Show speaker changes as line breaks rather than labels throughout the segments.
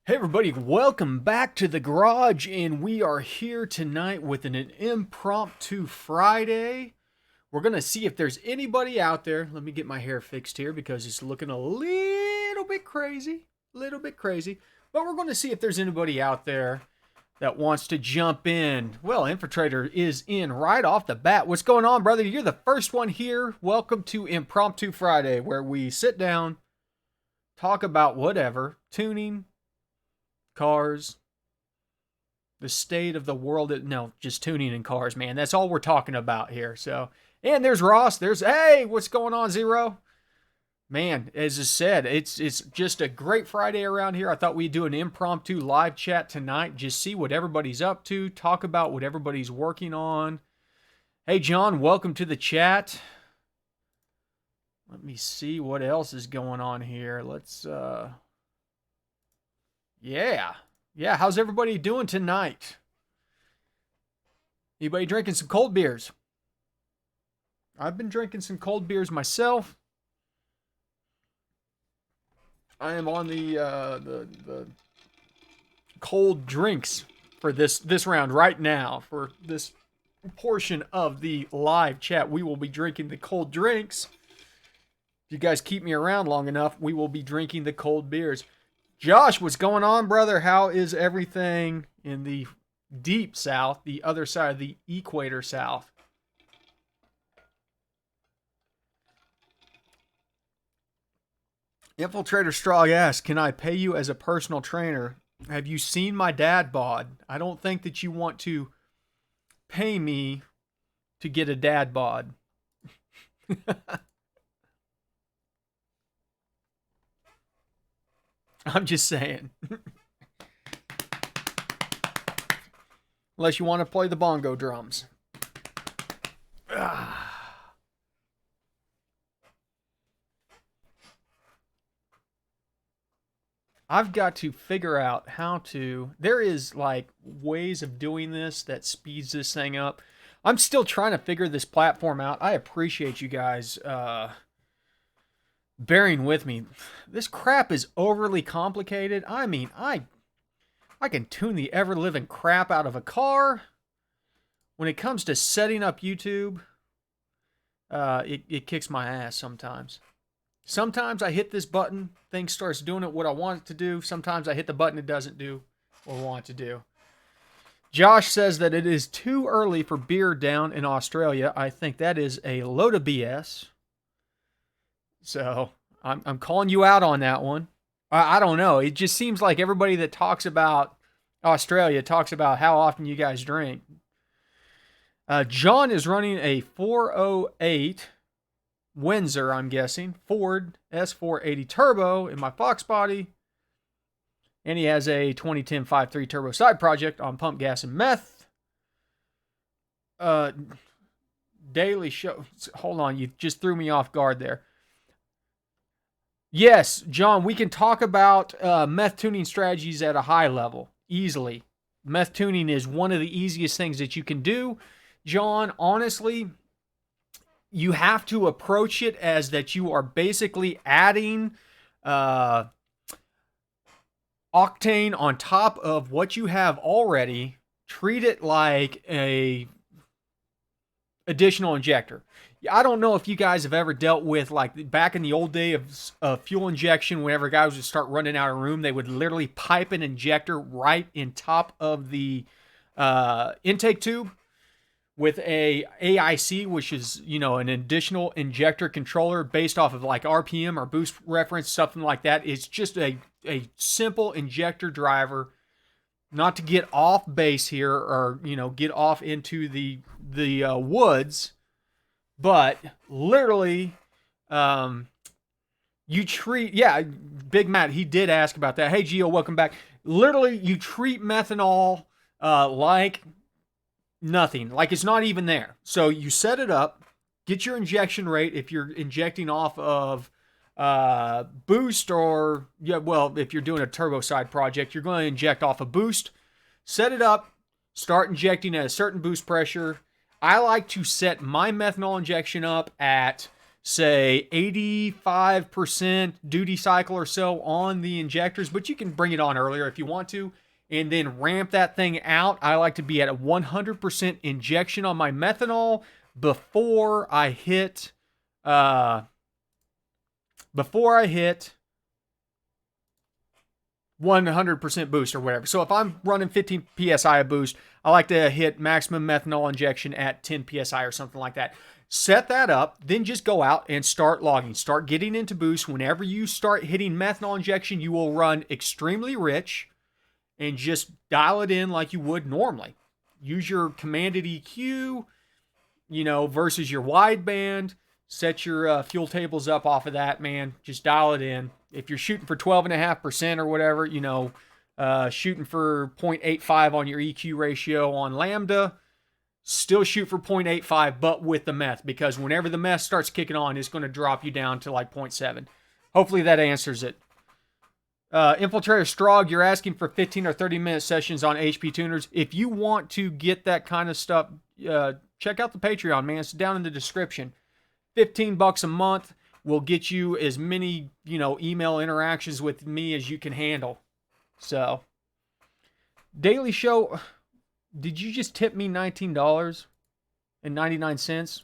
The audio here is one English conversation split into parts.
Hey everybody, welcome back to the garage, and we are here tonight with an impromptu Friday. We're going to see if there's anybody out there. Let me get my hair fixed here because it's looking a little bit crazy. But we're going to see if there's anybody out there that wants to jump in. Well, Infiltrator is in right off the bat. What's going on, brother? You're the first one here. Welcome to Impromptu Friday, where we sit down, talk about whatever, tuning, cars, the state of the world. No, just tuning in cars, man. That's all we're talking about here. So, and there's Ross. Hey, what's going on, Zero? Man, as I said, it's just a great Friday around here. I thought we'd do an impromptu live chat tonight, just see what everybody's up to, talk about what everybody's working on. Hey, John, welcome to the chat. Let me see what else is going on here. Let's, Yeah, how's everybody doing tonight? Anybody drinking some cold beers? I've been drinking some cold beers myself. I am on the cold drinks for this round right now. For this portion of the live chat, we will be drinking the cold drinks. If you guys keep me around long enough, we will be drinking the cold beers. Josh, what's going on, brother? How is everything in the deep south, the other side of the equator south? Infiltrator Strong asks, can I pay you as a personal trainer? Have you seen my dad bod? I don't think that you want to pay me to get a dad bod. I'm just saying. Unless you want to play the bongo drums. I've got to figure out how to... There is like ways of doing this that speeds this thing up. I'm still trying to figure this platform out. I appreciate you guys bearing with me. This crap is overly complicated. I mean, I can tune the ever-living crap out of a car. When it comes to setting up YouTube, it kicks my ass sometimes. Sometimes I hit this button, thing starts doing it what I want it to do. Sometimes I hit the button, it doesn't do what I want it to do. Josh says that it is too early for beer down in Australia. I think that is a load of BS. So I'm calling you out on that one. I don't know. It just seems like everybody that talks about Australia talks about how often you guys drink. John is running a 408 Windsor, I'm guessing, Ford S480 Turbo in my Fox body. And he has a 2010 5.3 Turbo side project on pump gas and meth. Daily show. Hold on, you just threw me off guard there. Yes, John, we can talk about meth tuning strategies at a high level, easily. Meth tuning is one of the easiest things that you can do. John, honestly, you have to approach it as that you are basically adding octane on top of what you have already. Treat it like a additional injector. I don't know if you guys have ever dealt with, like, back in the old day of fuel injection, whenever guys would start running out of room, they would literally pipe an injector right in top of the intake tube with a AIC, which is, you know, an additional injector controller based off of like RPM or boost reference, something like that. It's just a simple injector driver, not to get off base here or, you know, get off into the woods. But literally, you treat, Big Matt, he did ask about that. Hey, Gio, welcome back. Literally, you treat methanol like nothing, like it's not even there. So you set it up, get your injection rate if you're injecting off of boost or, if you're doing a turbo side project, you're going to inject off a boost. Set it up, start injecting at a certain boost pressure. I like to set my methanol injection up at say 85% duty cycle or so on the injectors, but you can bring it on earlier if you want to, and then ramp that thing out. I like to be at a 100% injection on my methanol before I hit 100% boost or whatever. So if I'm running 15 psi of boost, I like to hit maximum methanol injection at 10 psi or something like that. Set that up, then just go out and start logging. Start getting into boost. Whenever you start hitting methanol injection, you will run extremely rich and just dial it in like you would normally. Use your commanded EQ, versus your wideband. Set your fuel tables up off of that, man. Just dial it in. If you're shooting for 12.5% or whatever, shooting for 0.85 on your EQ ratio on Lambda, still shoot for 0.85, but with the meth, because whenever the meth starts kicking on, it's going to drop you down to like 0.7. Hopefully that answers it. Infiltrator Strog, you're asking for 15 or 30-minute sessions on HP Tuners. If you want to get that kind of stuff, check out the Patreon, man. It's down in the description. $15 a month will get you as many, email interactions with me as you can handle. So, Daily Show, did you just tip me $19.99?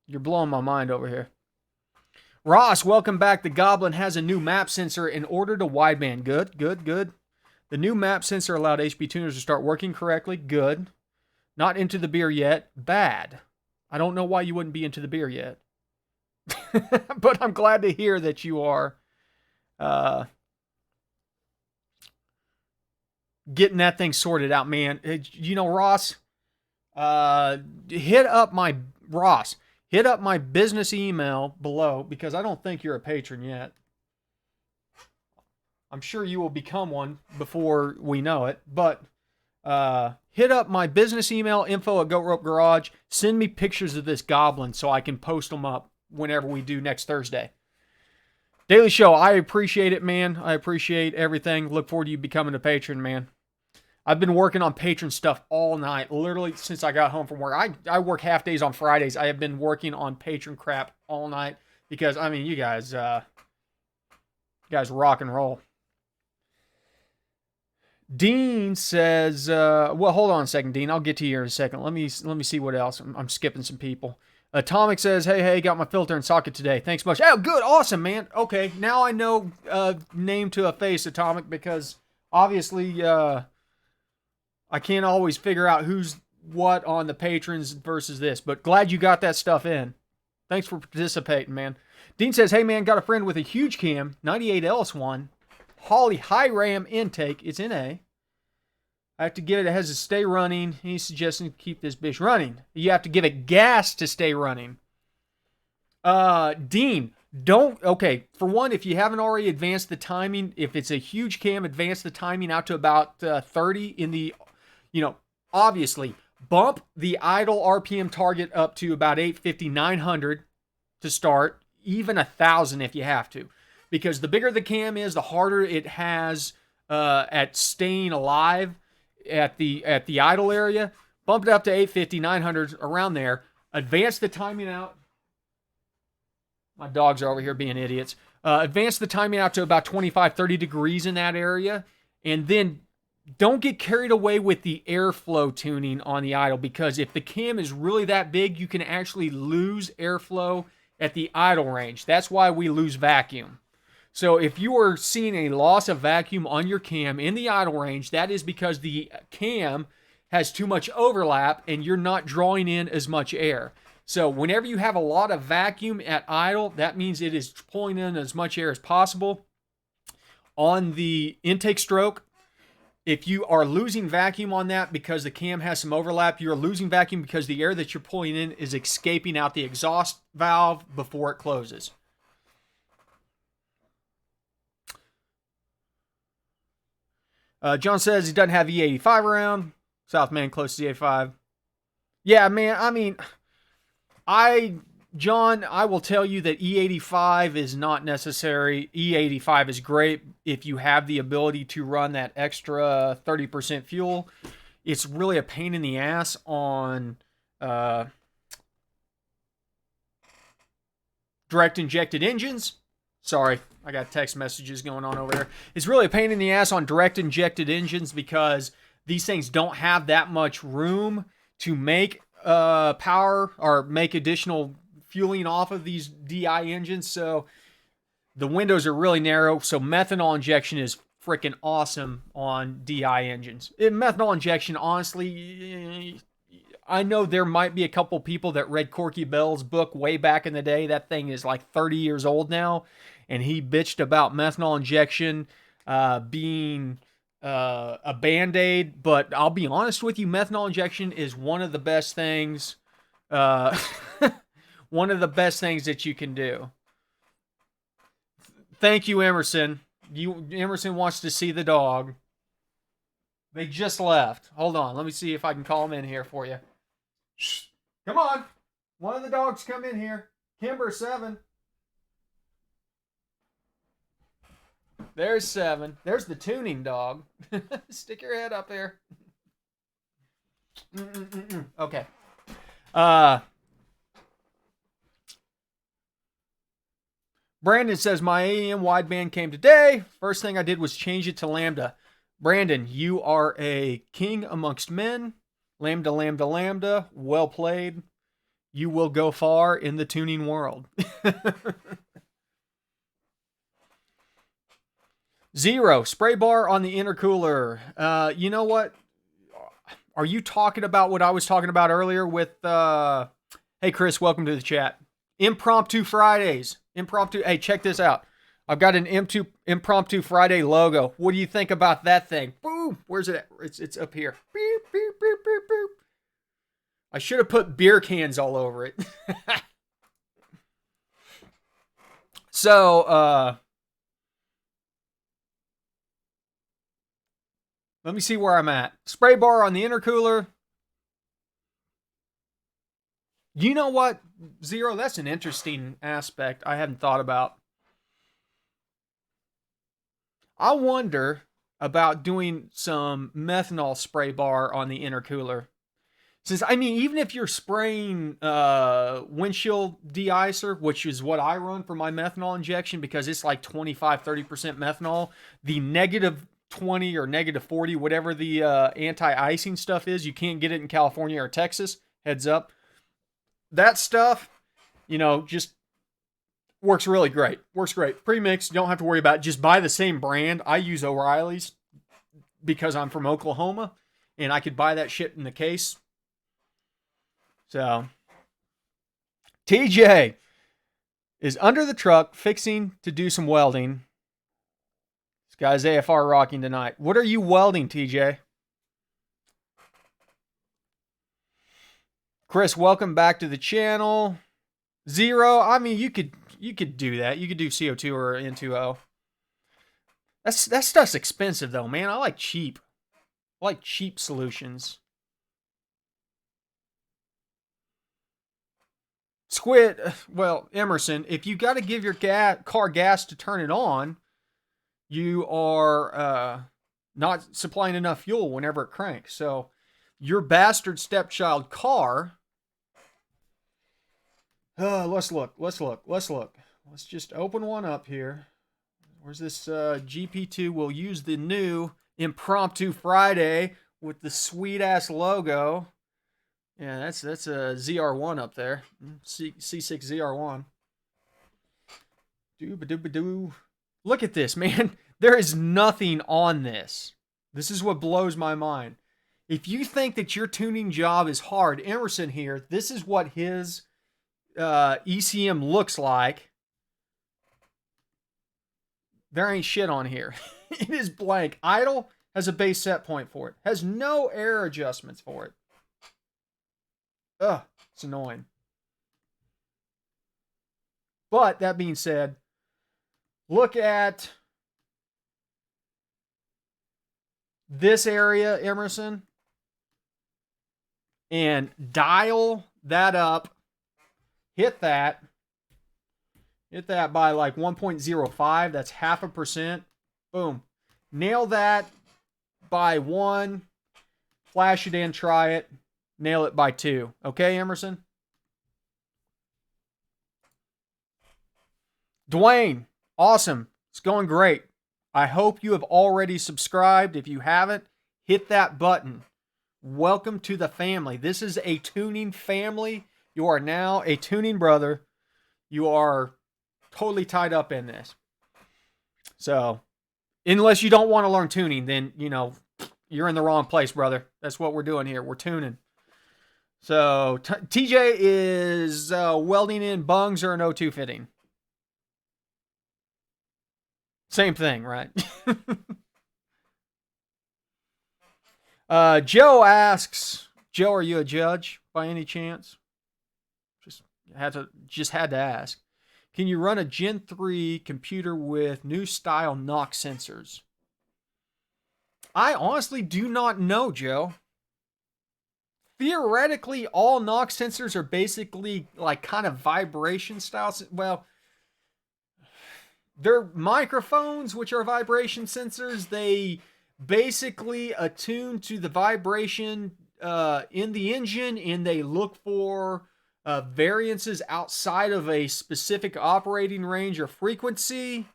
You're blowing my mind over here. Ross, welcome back. The Goblin has a new map sensor and ordered a wideband. Good, good, good. The new map sensor allowed HP Tuners to start working correctly. Good. Not into the beer yet. Bad. I don't know why you wouldn't be into the beer yet. But I'm glad to hear that you are getting that thing sorted out, man. Ross, hit up my business email below, because I don't think you're a patron yet. I'm sure you will become one before we know it, but hit up my business email, info@GoatRopeGarage. Send me pictures of this Goblin so I can post them up whenever we do next Thursday. Daily Show, I appreciate it, man. I appreciate everything. Look forward to you becoming a patron, man. I've been working on patron stuff all night, literally since I got home from work. I work half days on Fridays. I have been working on patron crap all night because, you guys rock and roll. Dean says, well, hold on a second, Dean. I'll get to you in a second. Let me see what else. I'm skipping some people. Atomic says, hey, got my filter and socket today. Thanks much. Oh, good. Awesome, man. Okay, now I know name to a face, Atomic, because obviously I can't always figure out who's what on the patrons versus this, but glad you got that stuff in. Thanks for participating, man. Dean says, hey, man, got a friend with a huge cam, 98 LS1, Holley high RAM intake. It's in A. I have to give it, has to stay running. He's suggesting to keep this bitch running. You have to give it gas to stay running. Dean, for one, if you haven't already advanced the timing, if it's a huge cam, advance the timing out to about 30 in the, obviously, bump the idle RPM target up to about 850, 900 to start, even 1,000 if you have to. Because the bigger the cam is, the harder it has at staying alive at the idle area. Bump it up to 850, 900, around there. Advance the timing out. My dogs are over here being idiots. Advance the timing out to about 25, 30 degrees in that area. And then don't get carried away with the airflow tuning on the idle, because if the cam is really that big, you can actually lose airflow at the idle range. That's why we lose vacuum. So if you are seeing a loss of vacuum on your cam in the idle range, that is because the cam has too much overlap and you're not drawing in as much air. So whenever you have a lot of vacuum at idle, that means it is pulling in as much air as possible. On the intake stroke, if you are losing vacuum on that because the cam has some overlap, you're losing vacuum because the air that you're pulling in is escaping out the exhaust valve before it closes. John says he doesn't have E85 around. Southman close to E85. Yeah, man, John, I will tell you that E85 is not necessary. E85 is great if you have the ability to run that extra 30% fuel. It's really a pain in the ass on Direct injected engines. Sorry, I got text messages going on over there. It's really a pain in the ass on direct injected engines because these things don't have that much room to make power or make additional fueling off of these DI engines. So the windows are really narrow. So methanol injection is freaking awesome on DI engines. Methanol injection, honestly, I know there might be a couple people that read Corky Bell's book way back in the day. That thing is like 30 years old now. And he bitched about methanol injection being a Band-Aid. But I'll be honest with you, methanol injection is one of the best things. One of the best things that you can do. Thank you, Emerson. Emerson wants to see the dog. They just left. Hold on. Let me see if I can call them in here for you. Shh. Come on. One of the dogs come in here. Kimber 7. There's 7. There's the tuning dog. Stick your head up there. Okay. Brandon says, my AEM wideband came today. First thing I did was change it to Lambda. Brandon, you are a king amongst men. Lambda, lambda, lambda. Well played. You will go far in the tuning world. Zero. Spray bar on the intercooler. You know what? Are you talking about what I was talking about earlier with... Hey, Chris, welcome to the chat. Impromptu Fridays. Impromptu. Hey, check this out. I've got an Impromptu Friday logo. What do you think about that thing? Boom. Where's it at? It's up here. Beep, beep, beep, beep, beep. I should have put beer cans all over it. So, let me see where I'm at. Spray bar on the intercooler. You know what, Zero? That's an interesting aspect I hadn't thought about. I wonder about doing some methanol spray bar on the intercooler. Since, I mean, even if you're spraying windshield de-icer, which is what I run for my methanol injection because it's like 25-30% methanol, the negative 20 or negative 40, whatever the anti-icing stuff is, you can't get it in California or Texas. Heads up. That stuff, you know, just works really great. Works great. Pre-mix, you don't have to worry about it. Just buy the same brand. I use O'Reilly's because I'm from Oklahoma, and I could buy that shit in the case. So, TJ is under the truck fixing to do some welding. This guy's AFR rocking tonight. What are you welding, TJ? Chris, welcome back to the channel. Zero, I mean, you could do that. You could do CO2 or N2O. That stuff's expensive though, man. I like cheap. I like cheap solutions. Squid, well, Emerson, if you got to give your car gas to turn it on, you are not supplying enough fuel whenever it cranks. So your bastard stepchild car, let's look. Let's just open one up here. Where's this GP2? We'll use the new Impromptu Friday with the sweet-ass logo. Yeah, that's a ZR1 up there. C6 ZR1. Doo-ba-doo-ba-doo. Look at this, man. There is nothing on this. This is what blows my mind. If you think that your tuning job is hard, Emerson here, this is what his ECM looks like. There ain't shit on here. It is blank. Idle has a base set point for it. Has no error adjustments for it. Ugh, it's annoying. But that being said, look at this area, Emerson, and dial that up. Hit that by like 1.05. That's 0.5%. Boom. Nail that by 1. Flash it in, try it. Nail it by 2. Okay, Emerson? Dwayne, awesome. It's going great. I hope you have already subscribed. If you haven't, hit that button. Welcome to the family. This is a tuning family. You are now a tuning brother. You are totally tied up in this. So, unless you don't want to learn tuning, then, you're in the wrong place, brother. That's what we're doing here. We're tuning. So, TJ is welding in bungs or an O2 fitting. Same thing, right? Joe asks, Joe, are you a judge by any chance? Just had to ask. Can you run a Gen 3 computer with new style knock sensors? I honestly do not know, Joe. Theoretically, all knock sensors are basically like kind of vibration styles. Well, they're microphones, which are vibration sensors. They basically attune to the vibration in the engine, and they look for variances outside of a specific operating range or frequency.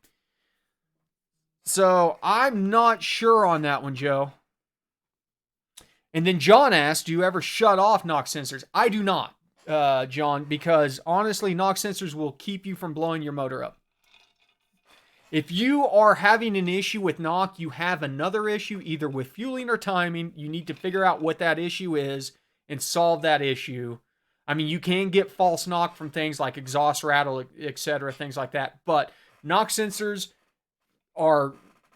So I'm not sure on that one, Joe. And then John asked, do you ever shut off knock sensors? I do not, John, because honestly, knock sensors will keep you from blowing your motor up. If you are having an issue with knock, you have another issue, either with fueling or timing. You need to figure out what that issue is and solve that issue. I mean, you can get false knock from things like exhaust rattle, etc., things like that. But knock sensors are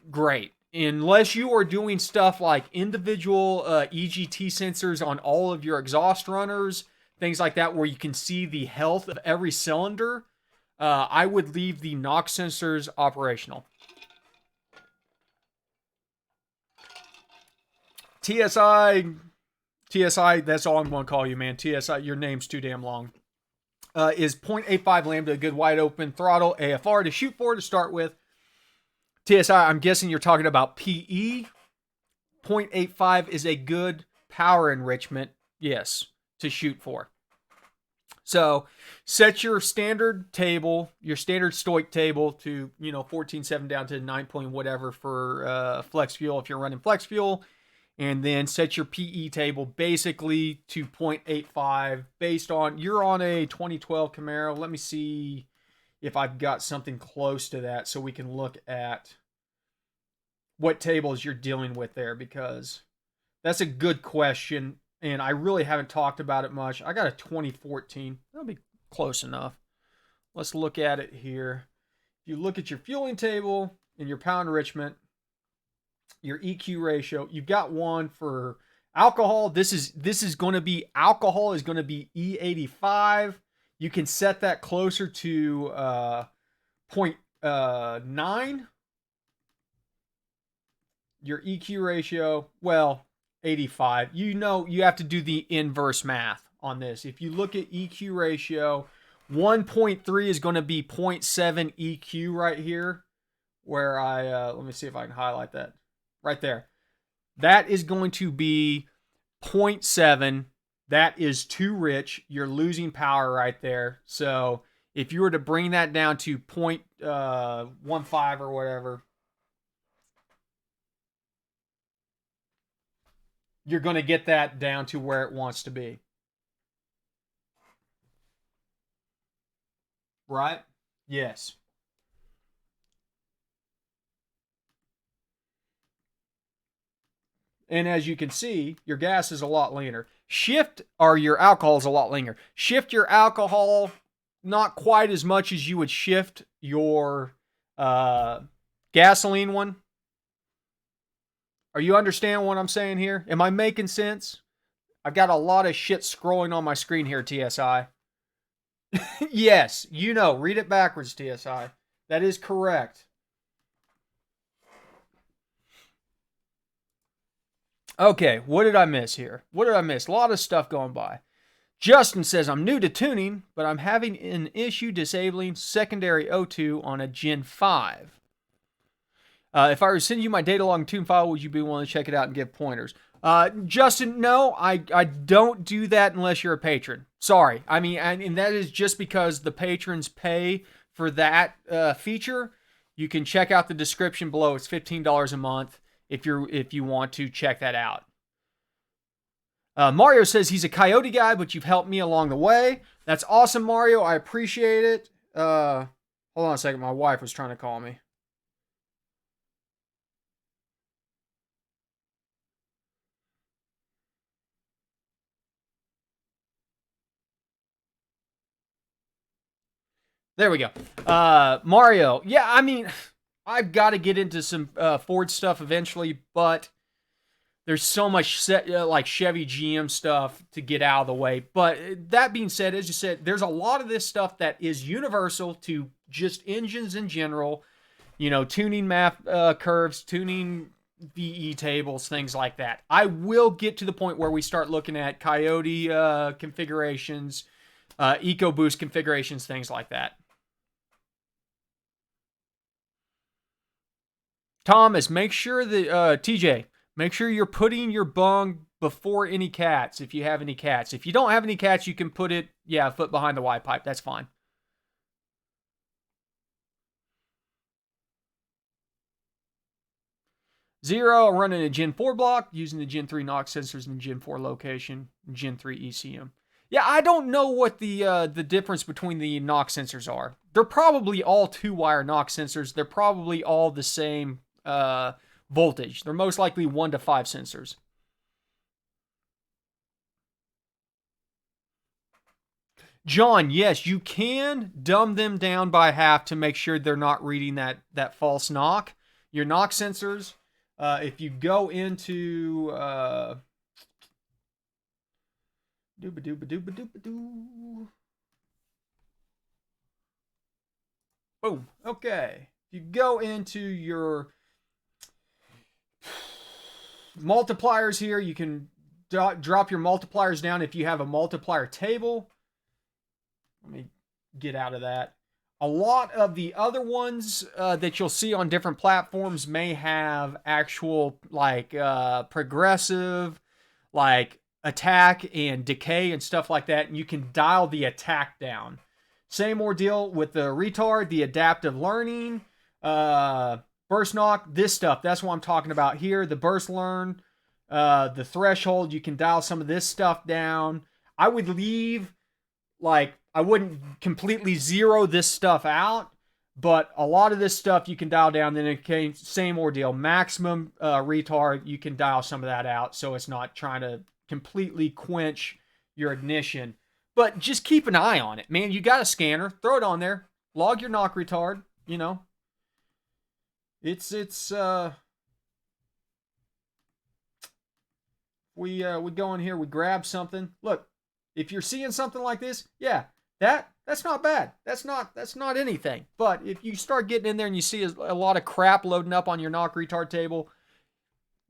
great. Unless you are doing stuff like individual EGT sensors on all of your exhaust runners, things like that, where you can see the health of every cylinder, I would leave the knock sensors operational. TSI, that's all I'm going to call you, man. TSI, your name's too damn long. Is 0.85 lambda a good wide open throttle AFR to shoot for to start with? TSI, I'm guessing you're talking about PE. 0.85 is a good power enrichment, yes, to shoot for. So set your standard table, your standard stoic table to, 14.7 down to 9 point whatever for flex fuel if you're running flex fuel. And then set your PE table basically to 0.85 based on, you're on a 2012 Camaro. Let me see if I've got something close to that so we can look at what tables you're dealing with there, because that's a good question. And I really haven't talked about it much. I got a 2014. That'll be close enough. Let's look at it here. If you look at your fueling table and your power enrichment, your EQ ratio, you've got one for alcohol. This is going to be, alcohol is going to be E85. You can set that closer to 0.9. Your EQ ratio, well, 85. You have to do the inverse math on this. If you look at EQ ratio, 1.3 is going to be 0.7 EQ right here, where let me see if I can highlight that. Right there. That is going to be 0.7. That is too rich. You're losing power right there. So if you were to bring that down to 0.15 or whatever, you're going to get that down to where it wants to be. Right? Yes. And as you can see, your gas is a lot leaner. Your alcohol is a lot leaner. Shift your alcohol not quite as much as you would shift your gasoline one. Are you understand what I'm saying here? Am I making sense? I've got a lot of shit scrolling on my screen here, TSI. Yes, read it backwards, TSI. That is correct. Okay, what did I miss here? What did I miss? A lot of stuff going by. Justin says, I'm new to tuning, but I'm having an issue disabling secondary O2 on a Gen 5. If I were to send you my data log tune file, would you be willing to check it out and give pointers? Justin, no, I don't do that unless you're a patron. Sorry. I mean, and that is just because the patrons pay for that feature, you can check out the description below. It's $15 a month if you want to check that out. Mario says he's a Coyote guy, but you've helped me along the way. That's awesome, Mario. I appreciate it. Hold on a second. My wife was trying to call me. There we go. Mario. Yeah, I mean, I've got to get into some Ford stuff eventually, but there's so much like Chevy GM stuff to get out of the way. But that being said, as you said, there's a lot of this stuff that is universal to just engines in general. You know, tuning map curves, tuning VE tables, things like that. I will get to the point where we start looking at Coyote configurations, EcoBoost configurations, things like that. Thomas, make sure that, TJ, make sure you're putting your bung before any cats, if you have any cats. If you don't have any cats, you can put it, a foot behind the Y pipe. That's fine. Zero, running a Gen 4 block, using the Gen 3 NOx sensors in the Gen 4 location, Gen 3 ECM. Yeah, I don't know what the difference between the NOx sensors are. They're probably all 2-wire NOx sensors. They're probably all the same voltage. They're most likely 1 to 5 sensors. John, yes, you can dumb them down by half to make sure they're not reading that false knock. Your NOx sensors, if you go into boom. Okay. If you go into your multipliers here, you can drop your multipliers down if you have a multiplier table. Let me get out of that. A lot of the other ones that you'll see on different platforms may have actual like progressive, like attack and decay and stuff like that, and you can dial the attack down. Same ordeal with the retard, the adaptive learning, burst knock, this stuff. That's what I'm talking about here. The burst learn, the threshold, you can dial some of this stuff down. I would leave, like, I wouldn't completely zero this stuff out, but a lot of this stuff you can dial down. Then again, same ordeal. Maximum retard, you can dial some of that out so it's not trying to completely quench your ignition. But just keep an eye on it, man. You got a scanner, throw it on there, log your knock retard, you know. It's we go in here, we grab something. Look, if you're seeing something like this, yeah, that's not bad. That's not anything. But if you start getting in there and you see a lot of crap loading up on your knock retard table,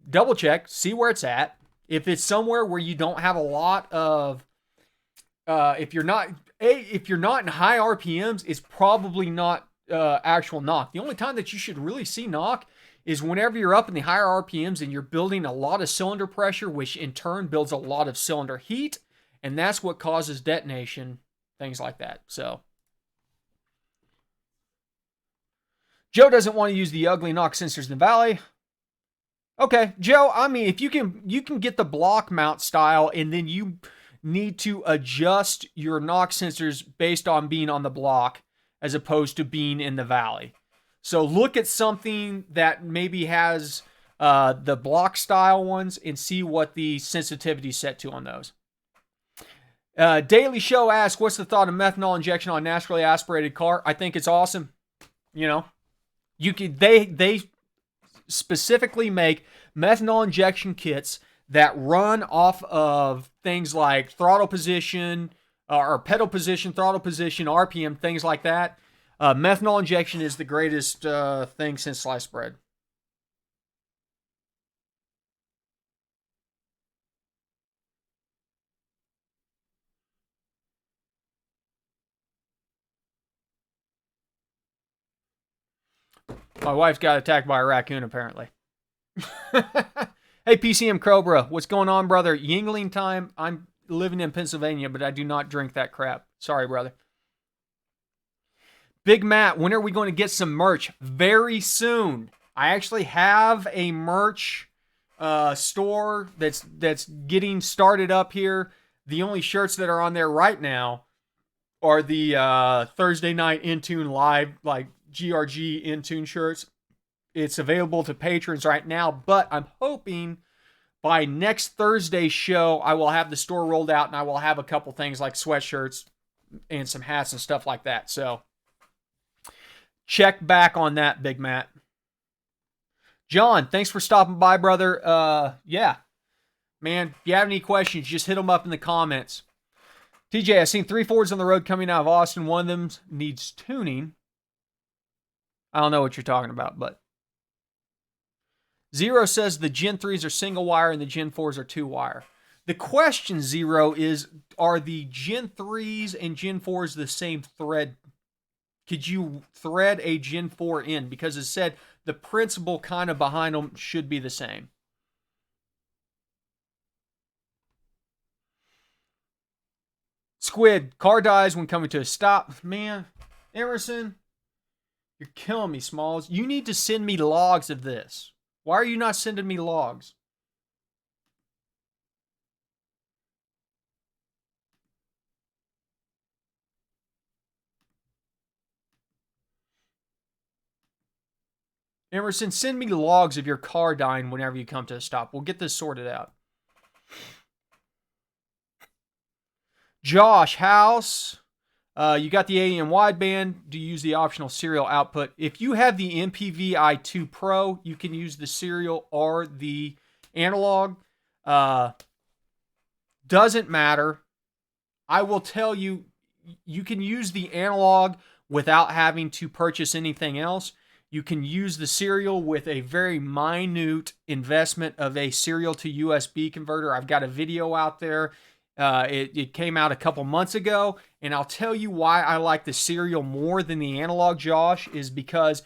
double check, see where it's at. If it's somewhere where you don't have a lot of, if you're not in high RPMs, it's probably not actual knock. The only time that you should really see knock is whenever you're up in the higher RPMs and you're building a lot of cylinder pressure, which in turn builds a lot of cylinder heat, and that's what causes detonation, things like that. So Joe doesn't want to use the ugly knock sensors in the valley. Okay, Joe, I mean, if you can get the block mount style, and then you need to adjust your knock sensors based on being on the block as opposed to being in the valley. So look at something that maybe has the block style ones and see what the sensitivity is set to on those. Daily Show asks, what's the thought of methanol injection on a naturally aspirated car? I think it's awesome. You know, they specifically make methanol injection kits that run off of things like throttle position or pedal position, throttle position, RPM, things like that. Methanol injection is the greatest thing since sliced bread. My wife got attacked by a raccoon, apparently. Hey, PCM Cobra, what's going on, brother? Yingling time. I'm living in Pennsylvania, but I do not drink that crap. Sorry, brother. Big Matt, when are we going to get some merch? Very soon. I actually have a merch store that's getting started up here. The only shirts that are on there right now are the Thursday night Intune live, like GRG Intune shirts. It's available to patrons right now, but I'm hoping by next Thursday's show, I will have the store rolled out and I will have a couple things like sweatshirts and some hats and stuff like that. So check back on that, Big Matt. John, thanks for stopping by, brother. Yeah, man, if you have any questions, just hit them up in the comments. TJ, I've seen 3 Fords on the road coming out of Austin. One of them needs tuning. I don't know what you're talking about, but Zero says the Gen 3s are single wire and the Gen 4s are 2-wire. The question, Zero, is are the Gen 3s and Gen 4s the same thread? Could you thread a Gen 4 in? Because it said the principle kind of behind them should be the same. Squid, car dies when coming to a stop. Man, Emerson, you're killing me, Smalls. You need to send me logs of this. Why are you not sending me logs? Emerson, send me logs of your car dying whenever you come to a stop. We'll get this sorted out. Josh House, you got the AEM wideband. Do you use the optional serial output? If you have the MPVI2 Pro, you can use the serial or the analog. Doesn't matter. I will tell you, you can use the analog without having to purchase anything else. You can use the serial with a very minute investment of a serial to USB converter. I've got a video out there. It came out a couple months ago, and I'll tell you why I like the serial more than the analog, Josh, is because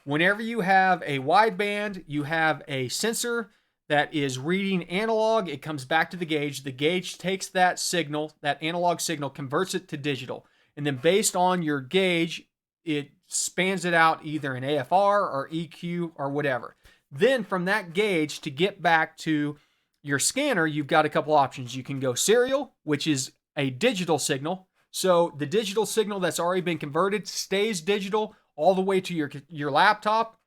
whenever you have a wideband, you have a sensor that is reading analog. It comes back to the gauge. The gauge takes that signal, that analog signal, converts it to digital. And then based on your gauge, it spans it out either in AFR or EQ or whatever. Then from that gauge to get back to your scanner, you've got a couple options. You can go serial, which is a digital signal. So the digital signal that's already been converted stays digital all the way to your laptop.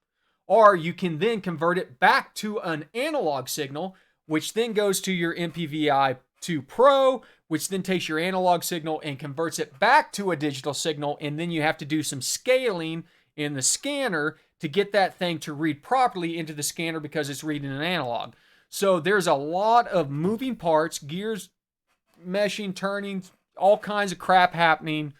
Or you can then convert it back to an analog signal, which then goes to your MPVI2 Pro, which then takes your analog signal and converts it back to a digital signal. And then you have to do some scaling in the scanner to get that thing to read properly into the scanner because it's reading an analog. So there's a lot of moving parts, gears, meshing, turning, all kinds of crap happening.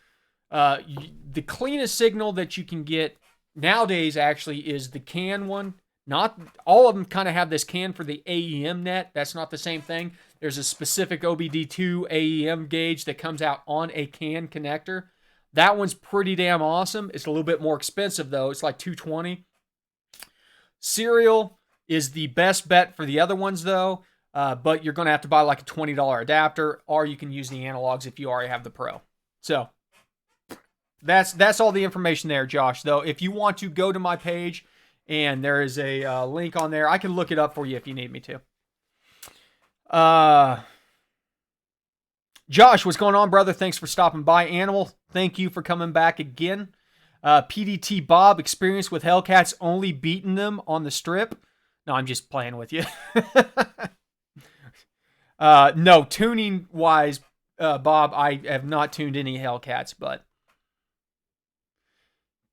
The cleanest signal that you can get nowadays actually is the CAN one. Not all of them kind of have this CAN for the AEM net. That's not the same thing. There's a specific OBD2 AEM gauge that comes out on a CAN connector. That one's pretty damn awesome. It's a little bit more expensive though. It's like $220. Serial is the best bet for the other ones though, but you're going to have to buy like a $20 adapter, or you can use the analogs if you already have the Pro. So that's all the information there, Josh. Though, if you want to go to my page, and there is a link on there, I can look it up for you if you need me to. Josh, what's going on, brother? Thanks for stopping by. Animal, thank you for coming back again. PDT Bob, experience with Hellcats, only beating them on the strip. No, I'm just playing with you. No, tuning-wise, Bob, I have not tuned any Hellcats, but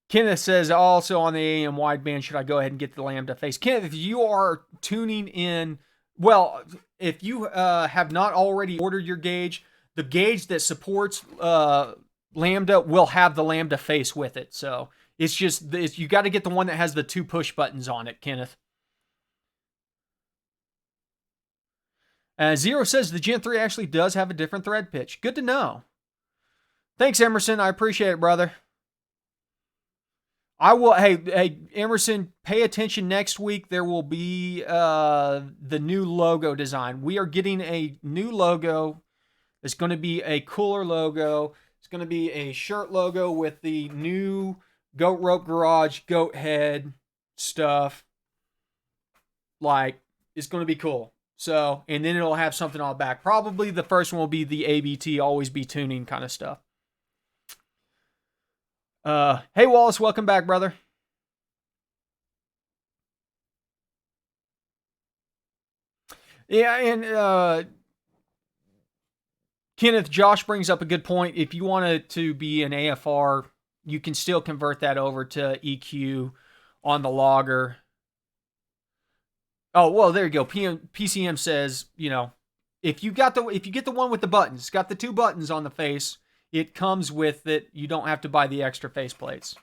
Kenneth says, also on the AM wideband, should I go ahead and get the Lambda face? Kenneth, if you are tuning in, well, if you have not already ordered your gauge, the gauge that supports Lambda will have the Lambda face with it. So it's just, you got to get the one that has the 2 push buttons on it, Kenneth. Zero says the Gen 3 actually does have a different thread pitch. Good to know. Thanks, Emerson. I appreciate it, brother. I will. Hey, Emerson, pay attention next week. There will be the new logo design. We are getting a new logo. It's going to be a cooler logo. It's going to be a shirt logo with the new Goat Rope Garage, Goat Head stuff. Like, it's going to be cool. So, and then it'll have something on the back. Probably the first one will be the ABT, always be tuning kind of stuff. Hey, Wallace, welcome back, brother. Yeah, and Kenneth, Josh brings up a good point. If you want it to be an AFR, you can still convert that over to EQ on the logger. Oh, well, there you go. PCM says, you know, if you get the one with the buttons, it's got the 2 buttons on the face, it comes with it. You don't have to buy the extra face plates.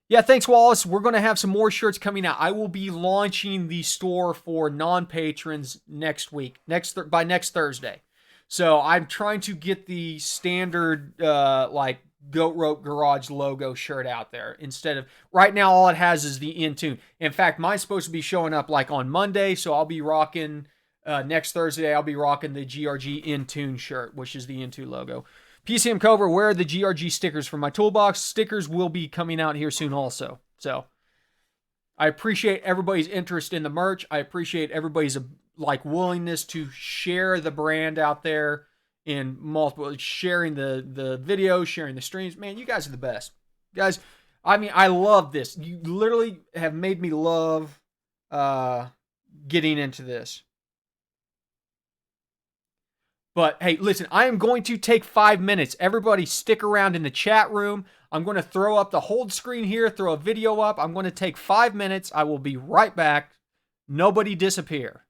Yeah, thanks, Wallace. We're going to have some more shirts coming out. I will be launching the store for non-patrons next week, by next Thursday. So I'm trying to get the standard, like, Goat Rope Garage logo shirt out there instead of, right now all it has is the Intune. In fact, mine's supposed to be showing up like on Monday, so I'll be rocking, next Thursday, I'll be rocking the GRG Intune shirt, which is the Intune logo. PCM Cobra, where are the GRG stickers from my toolbox? Stickers will be coming out here soon also. So I appreciate everybody's interest in the merch. I appreciate everybody's willingness to share the brand out there in multiple, sharing the videos, sharing the streams. Man, you guys are the best. Guys, I mean, I love this. You literally have made me love getting into this. But hey, listen, I am going to take 5 minutes. Everybody stick around in the chat room. I'm going to throw up the hold screen here, throw a video up. I'm going to take 5 minutes. I will be right back. Nobody disappear.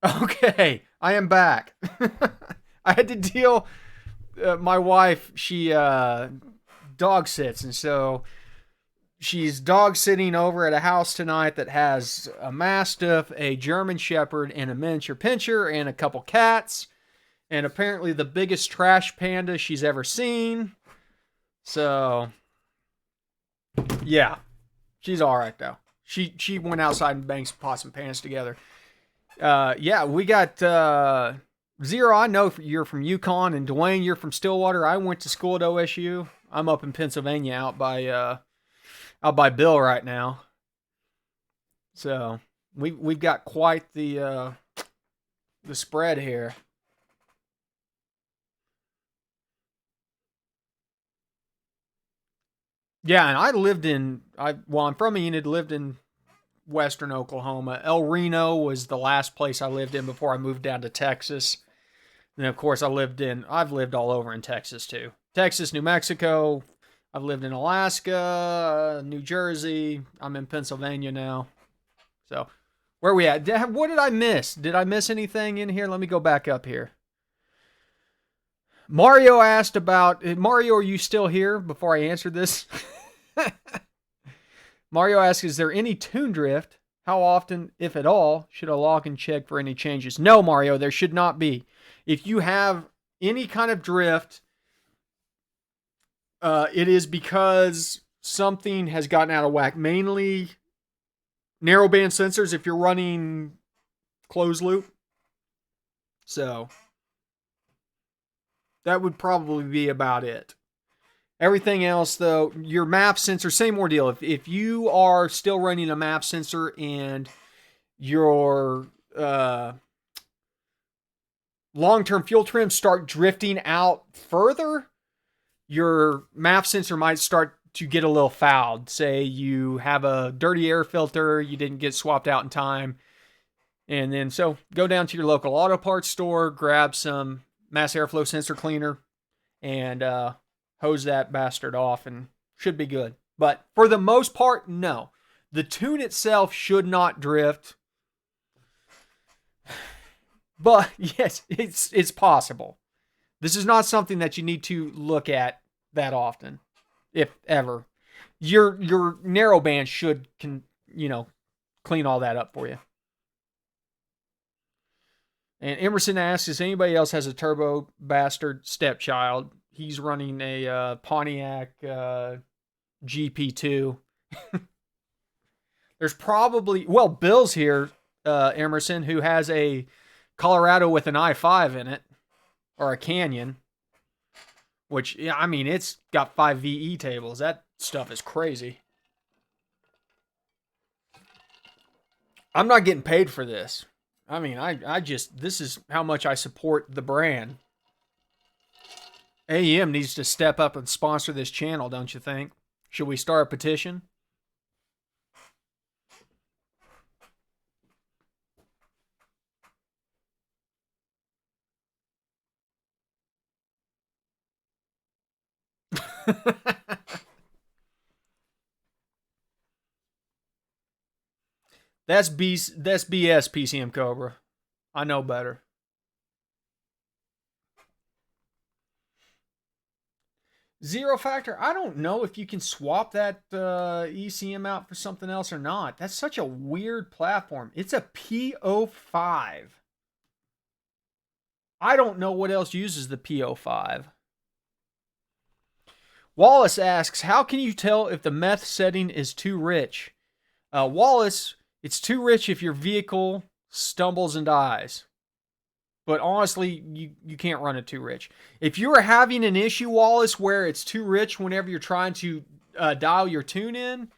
Okay, I am back. I had to deal. My wife, she dog sits, and so she's dog sitting over at a house tonight that has a Mastiff, a German Shepherd, and a miniature pincher, and a couple cats, and apparently the biggest trash panda she's ever seen. So, yeah, she's all right though. She went outside and banged some pots and pans together. Yeah, we got Zero. I know you're from Yukon, and Dwayne, you're from Stillwater. I went to school at OSU. I'm up in Pennsylvania, out by Bill right now. So we've got quite the spread here. Yeah, and I'm from Enid, lived in western Oklahoma. El Reno was the last place I lived in before I moved down to Texas. And of course, I've lived all over in Texas too. Texas, New Mexico. I've lived in Alaska, New Jersey. I'm in Pennsylvania now. So, where are we at? What did I miss? Did I miss anything in here? Let me go back up here. Mario asked about, Mario, are you still here before I answer this? Mario asks, is there any tune drift? How often, if at all, should I log and check for any changes? No, Mario, there should not be. If you have any kind of drift, it is because something has gotten out of whack. Mainly narrowband sensors if you're running closed loop. So that would probably be about it. Everything else, though, your MAP sensor, same ordeal. If you are still running a MAP sensor and your long-term fuel trims start drifting out further, your MAP sensor might start to get a little fouled. Say you have a dirty air filter, you didn't get swapped out in time. And then, so go down to your local auto parts store, grab some mass airflow sensor cleaner, and hose that bastard off, and should be good. But for the most part, no. The tune itself should not drift. But yes, it's possible. This is not something that you need to look at that often, if ever. Your narrowband should clean all that up for you. And Emerson asks, if anybody else has a turbo bastard stepchild? He's running a Pontiac GP2. There's probably, well, Bill's here, Emerson, who has a Colorado with an i5 in it, or a Canyon, which, yeah, I mean, it's got 5 VE tables. That stuff is crazy. I'm not getting paid for this. I mean, I just, this is how much I support the brand. AEM needs to step up and sponsor this channel, don't you think? Should we start a petition? That's BS, PCM Cobra. I know better. Zero factor, I don't know if you can swap that ECM out for something else or not. That's such a weird platform. It's a P05. I don't know what else uses the P05. Wallace asks, how can you tell if the meth setting is too rich? Wallace, it's too rich if your vehicle stumbles and dies. But honestly, you can't run it too rich. If you are having an issue, Wallace, where it's too rich whenever you're trying to dial your tune in,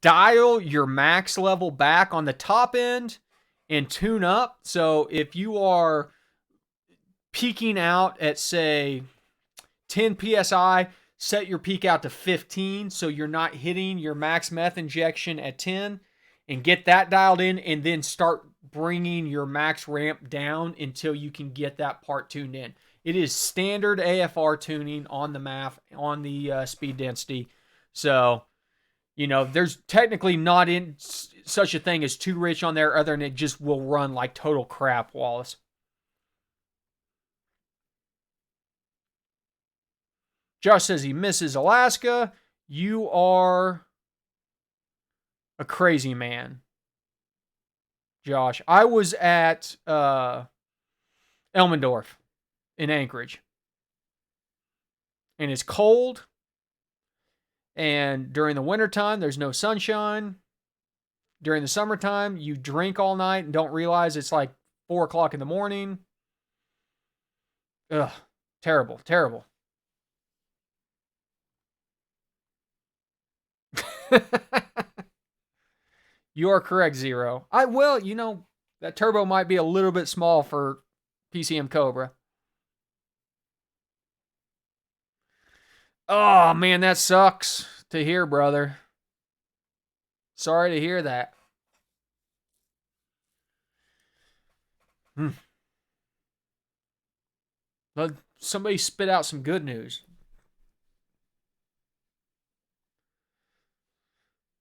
dial your max level back on the top end and tune up. So if you are peaking out at, say, 10 PSI, set your peak out to 15 so you're not hitting your max meth injection at 10, and get that dialed in, and then start bringing your max ramp down until you can get that part tuned in. It is standard AFR tuning on the MAF, on the speed density. So You know, there's technically not in such a thing as too rich on there, other than it just will run like total crap, Wallace. Josh says he misses Alaska. You are a crazy man, Josh. I was at Elmendorf in Anchorage, and it's cold. And during the wintertime, there's no sunshine. During the summertime, you drink all night and don't realize it's like 4 o'clock in the morning. Ugh, terrible, terrible. You are correct, Zero. You know, that turbo might be a little bit small for PCM Cobra. Oh, man, that sucks to hear, brother. Sorry to hear that. Let somebody spit out some good news.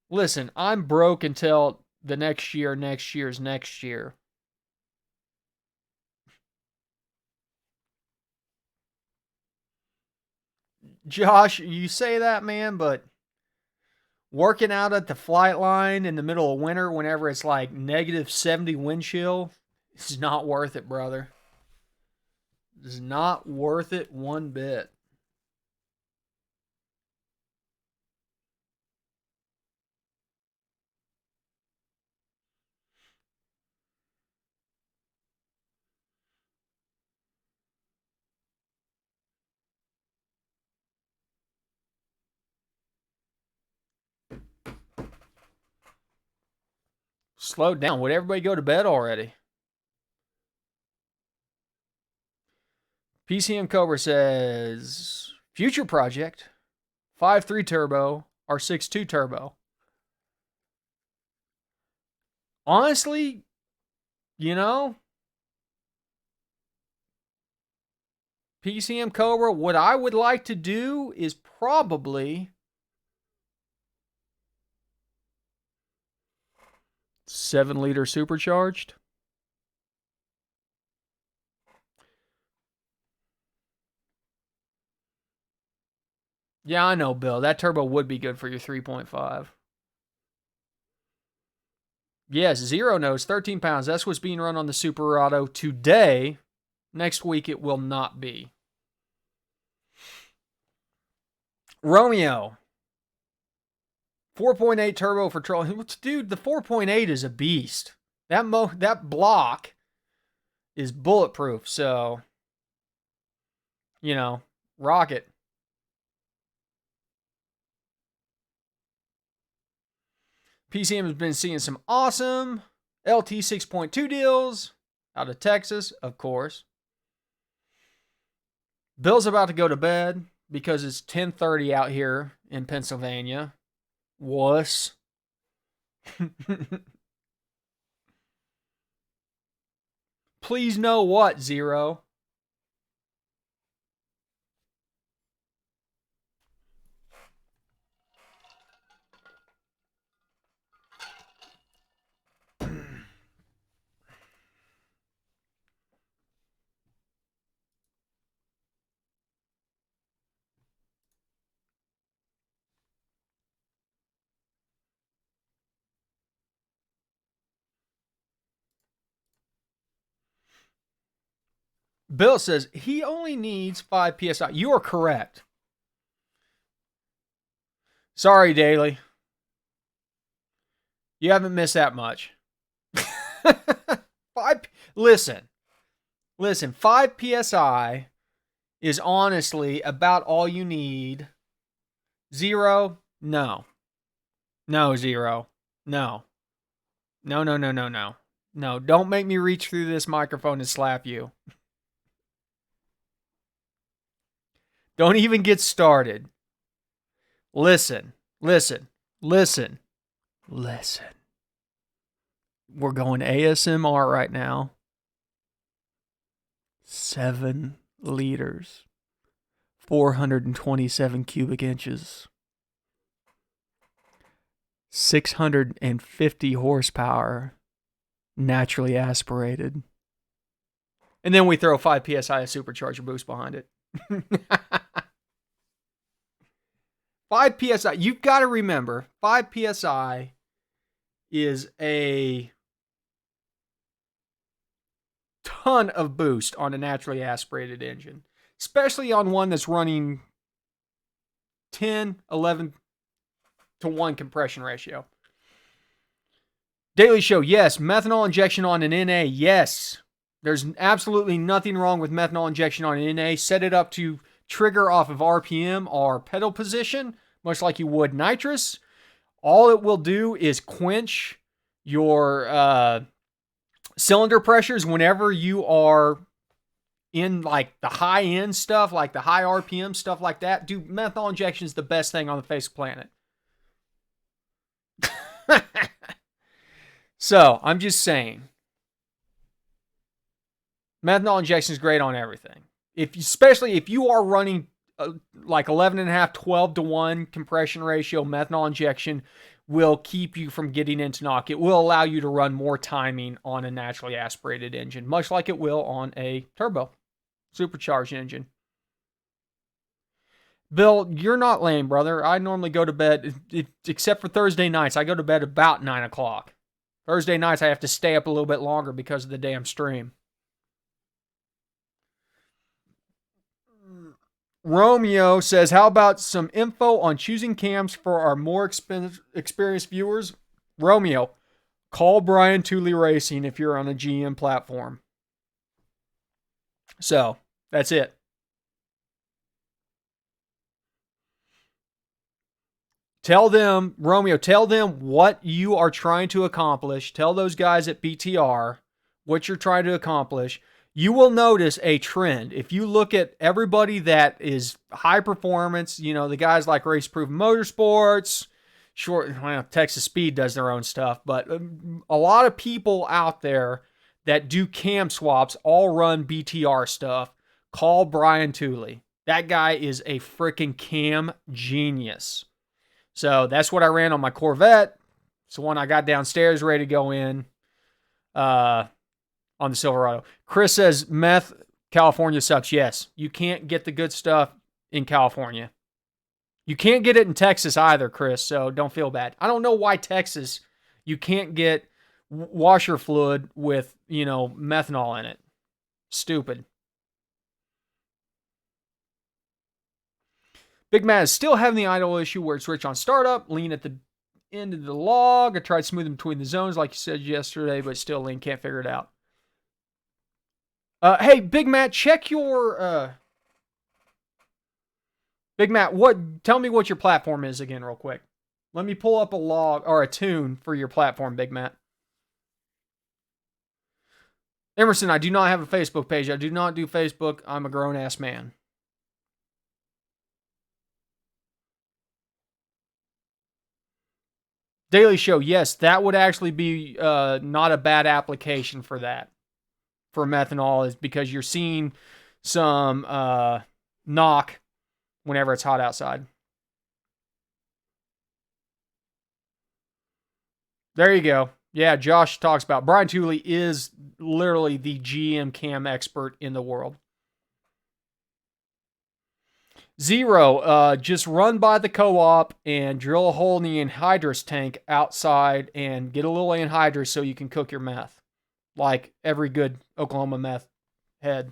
Listen, I'm broke until the next year's next year. Josh, you say that, man, but working out at the flight line in the middle of winter whenever it's like negative 70 wind chill, it's not worth it, brother. It's not worth it one bit. Slow down. Would everybody go to bed already? PCM Cobra says future project 5.3 turbo or 6.2 turbo. Honestly, you know, PCM Cobra, what I would like to do is probably 7-liter supercharged. Yeah, I know, Bill. That turbo would be good for your 3.5. Yes, Zero knows 13 pounds. That's what's being run on the Super Auto today. Next week, it will not be. Romeo. 4.8 turbo for troll. Dude, the 4.8 is a beast. That block is bulletproof. So, you know, rock it. PCM has been seeing some awesome LT 6.2 deals out of Texas, of course. Bill's about to go to bed because it's 10:30 out here in Pennsylvania. Wuss. Please know what, Zero? Bill says he only needs 5 psi. You are correct. Sorry, Daly. You haven't missed that much. Five. Listen. 5 psi is honestly about all you need. Zero? No. No, Zero. No. No, no, no, no, no. No, don't make me reach through this microphone and slap you. Don't even get started. Listen. Listen. Listen. Listen. We're going ASMR right now. 7 liters. 427 cubic inches. 650 horsepower, naturally aspirated. And then we throw 5 psi of supercharger boost behind it. 5 psi. You've got to remember, 5 psi is a ton of boost on a naturally aspirated engine, especially on one that's running 10, 11 to 1 compression ratio. Daily Show, yes. Methanol injection on an NA, yes. There's absolutely nothing wrong with methanol injection on an NA. Set it up to trigger off of RPM or pedal position, much like you would nitrous. All it will do is quench your cylinder pressures whenever you are in like the high end stuff, like the high RPM stuff like that. Dude, methanol injection is the best thing on the face of the planet. So, I'm just saying. Methanol injection is great on everything. Especially if you are running like 11.5, 12 to 1 compression ratio, methanol injection will keep you from getting into knock. It will allow you to run more timing on a naturally aspirated engine, much like it will on a turbo supercharged engine. Bill, you're not lame, brother. I normally go to bed, except for Thursday nights, I go to bed about 9 o'clock. Thursday nights, I have to stay up a little bit longer because of the damn stream. Romeo says, how about some info on choosing cams for our more experienced viewers? Romeo, call Brian Tooley Racing if you're on a GM platform. So, that's it. Tell them, Romeo, tell them what you are trying to accomplish. Tell those guys at BTR what you're trying to accomplish. You will notice a trend. If you look at everybody that is high performance, you know, the guys like Race Proof Motorsports, Texas Speed does their own stuff, but a lot of people out there that do cam swaps all run BTR stuff. Call Brian Tooley. That guy is a freaking cam genius. So that's what I ran on my Corvette. It's the one I got downstairs ready to go in on the Silverado. Chris says, meth, California sucks. Yes, you can't get the good stuff in California. You can't get it in Texas either, Chris, so don't feel bad. I don't know why Texas, you can't get washer fluid with, methanol in it. Stupid. Big Matt is still having the idle issue where it's rich on startup, lean at the end of the log. I tried smoothing between the zones like you said yesterday, but still lean, can't figure it out. Hey, Big Matt, check your... Big Matt, tell me what your platform is again real quick. Let me pull up a log or a tune for your platform, Big Matt. Emerson, I do not have a Facebook page. I do not do Facebook. I'm a grown-ass man. Daily Show, yes, that would actually be not a bad application for that. For methanol, is because you're seeing some knock whenever it's hot outside. There you go. Yeah, Josh talks about Brian Tooley is literally the GM cam expert in the world. Zero, just run by the co-op and drill a hole in the anhydrous tank outside and get a little anhydrous so you can cook your meth. Like every good Oklahoma meth head.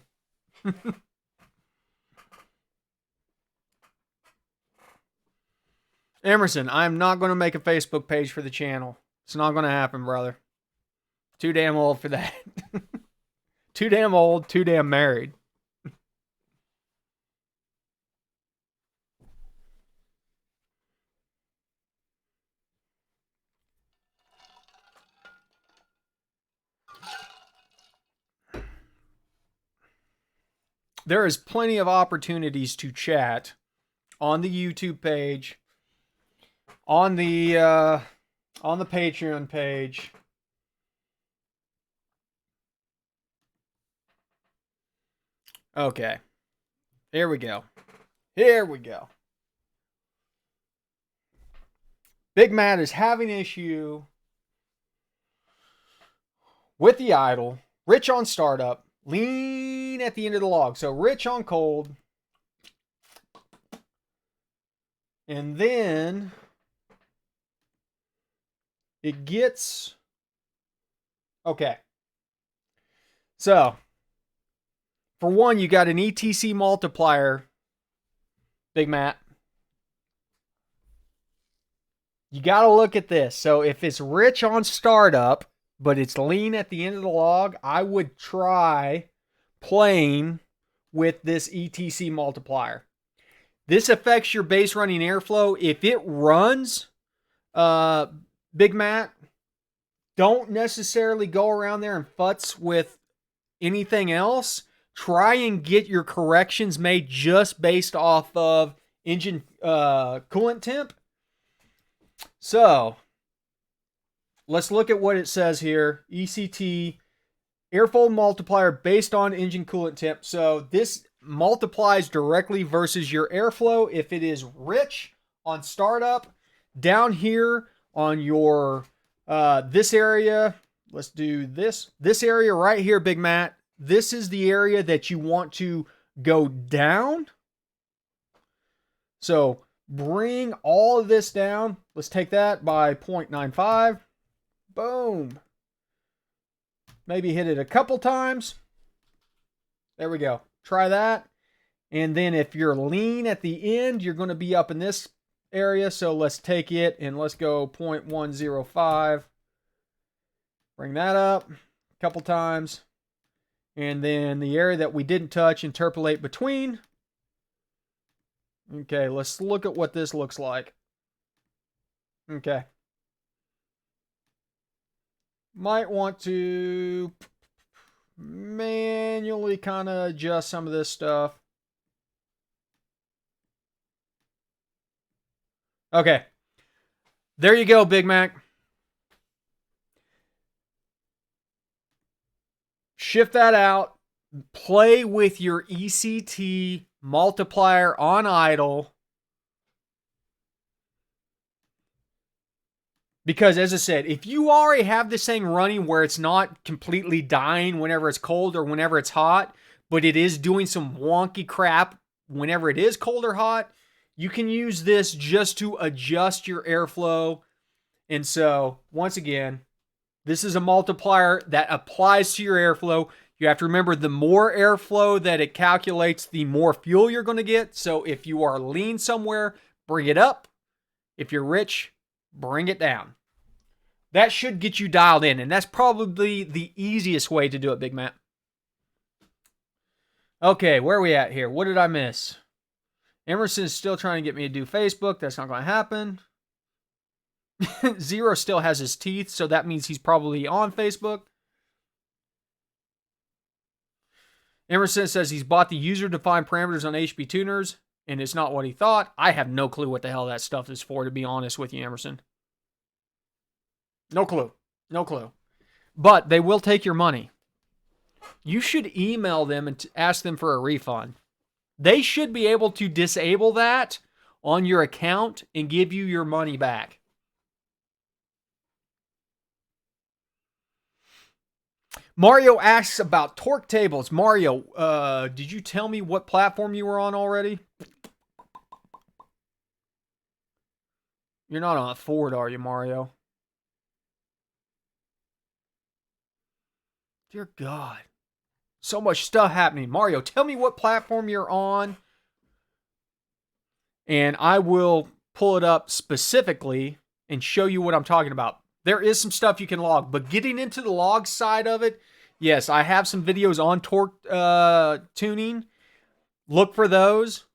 Emerson, I'm not going to make a Facebook page for the channel. It's not going to happen, brother. Too damn old for that. Too damn old, too damn married. There is plenty of opportunities to chat on the YouTube page, on the Patreon page. Okay. Here we go. Big Matt is having issue with the idle, rich on startup, lean at the end of the log. So rich on cold. And then it gets, okay. So for one, you got an ETC multiplier, Big Matt. You got to look at this. So if it's rich on startup, but it's lean at the end of the log, I would try playing with this ETC multiplier. This affects your base running airflow. If it runs, Big Matt, don't necessarily go around there and futz with anything else. Try and get your corrections made just based off of engine coolant temp. So let's look at what it says here. ECT, airfold multiplier based on engine coolant temp. So this multiplies directly versus your airflow. If it is rich on startup, down here on your this area, let's do this area right here, Big Matt. This is the area that you want to go down. So bring all of this down. Let's take that by 0.95. Boom. Maybe hit it a couple times. There we go. Try that. And then if you're lean at the end, you're going to be up in this area. So let's take it and let's go 0.105. Bring that up a couple times. And then the area that we didn't touch, interpolate between. Okay, let's look at what this looks like. Okay. Might want to manually kind of adjust some of this stuff. Okay. There you go, Big Mac. Shift that out. Play with your ECT multiplier on idle. Because as I said, if you already have this thing running where it's not completely dying whenever it's cold or whenever it's hot, but it is doing some wonky crap whenever it is cold or hot, you can use this just to adjust your airflow. And so, once again, this is a multiplier that applies to your airflow. You have to remember, the more airflow that it calculates, the more fuel you're going to get. So if you are lean somewhere, bring it up. If you're rich, bring it down. That should get you dialed in, and that's probably the easiest way to do it, Big Matt. Okay, where are we at here? What did I miss? Emerson is still trying to get me to do Facebook. That's not going to happen. Zero still has his teeth, so that means he's probably on Facebook. Emerson says he's bought the user-defined parameters on HP Tuners, and it's not what he thought. I have no clue what the hell that stuff is for, to be honest with you, Emerson. No clue. No clue. But they will take your money. You should email them and ask them for a refund. They should be able to disable that on your account and give you your money back. Mario asks about torque tables. Mario, did you tell me what platform you were on already? You're not on a Ford, are you, Mario? Dear God. So much stuff happening. Mario, tell me what platform you're on, and I will pull it up specifically and show you what I'm talking about. There is some stuff you can log, but getting into the log side of it, yes, I have some videos on torque tuning. Look for those,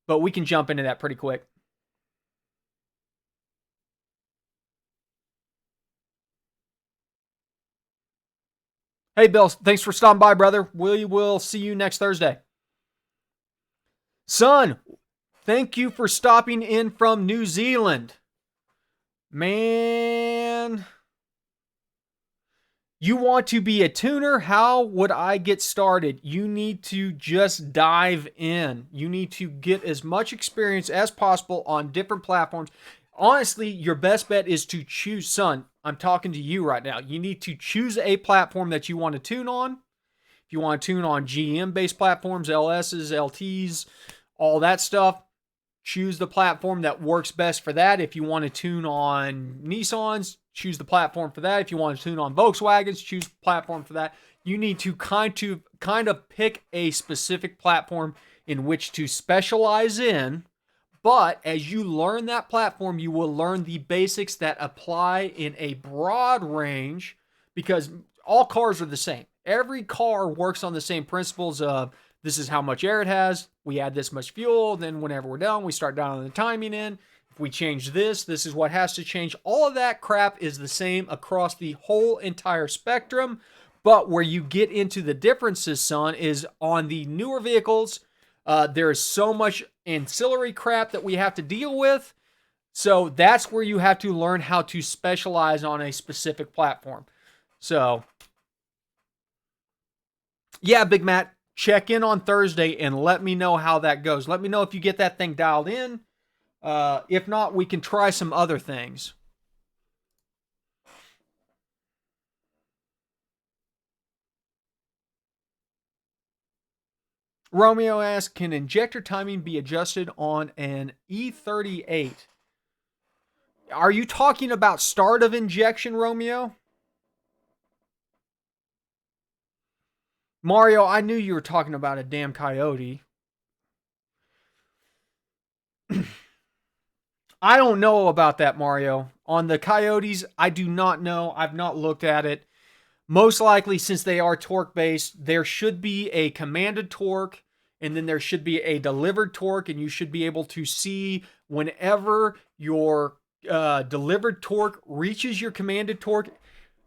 but we can jump into that pretty quick. Hey, Bill, thanks for stopping by, brother. We will see you next Thursday. Son, thank you for stopping in from New Zealand. Man, you want to be a tuner? How would I get started? You need to just dive in. You need to get as much experience as possible on different platforms. honestly, your best bet is to choose, son. I'm talking to you right now. You need to choose a platform that you want to tune on. If you want to tune on GM based platforms, LSs, LTs, all that stuff, choose the platform that works best for that. If you want to tune on Nissans, choose the platform for that. If you want to tune on Volkswagens, choose the platform for that. You need to kind of pick a specific platform in which to specialize in. But as you learn that platform, you will learn the basics that apply in a broad range, because all cars are the same. Every car works on the same principles of this is how much air it has. We add this much fuel. Then whenever we're done, we start dialing the timing in. If we change this, this is what has to change. All of that crap is the same across the whole entire spectrum. But where you get into the differences, son, is on the newer vehicles. There is so much ancillary crap that we have to deal with. So that's where you have to learn how to specialize on a specific platform. So, yeah, Big Matt, check in on Thursday and let me know how that goes. Let me know if you get that thing dialed in. If not, we can try some other things. Romeo asks, can injector timing be adjusted on an E38? Are you talking about start of injection, Romeo? Mario, I knew you were talking about a damn Coyote. I don't know about that, Mario. On the Coyotes, I do not know. I've not looked at it. Most likely, since they are torque based, there should be a commanded torque and then there should be a delivered torque, and you should be able to see whenever your delivered torque reaches your commanded torque.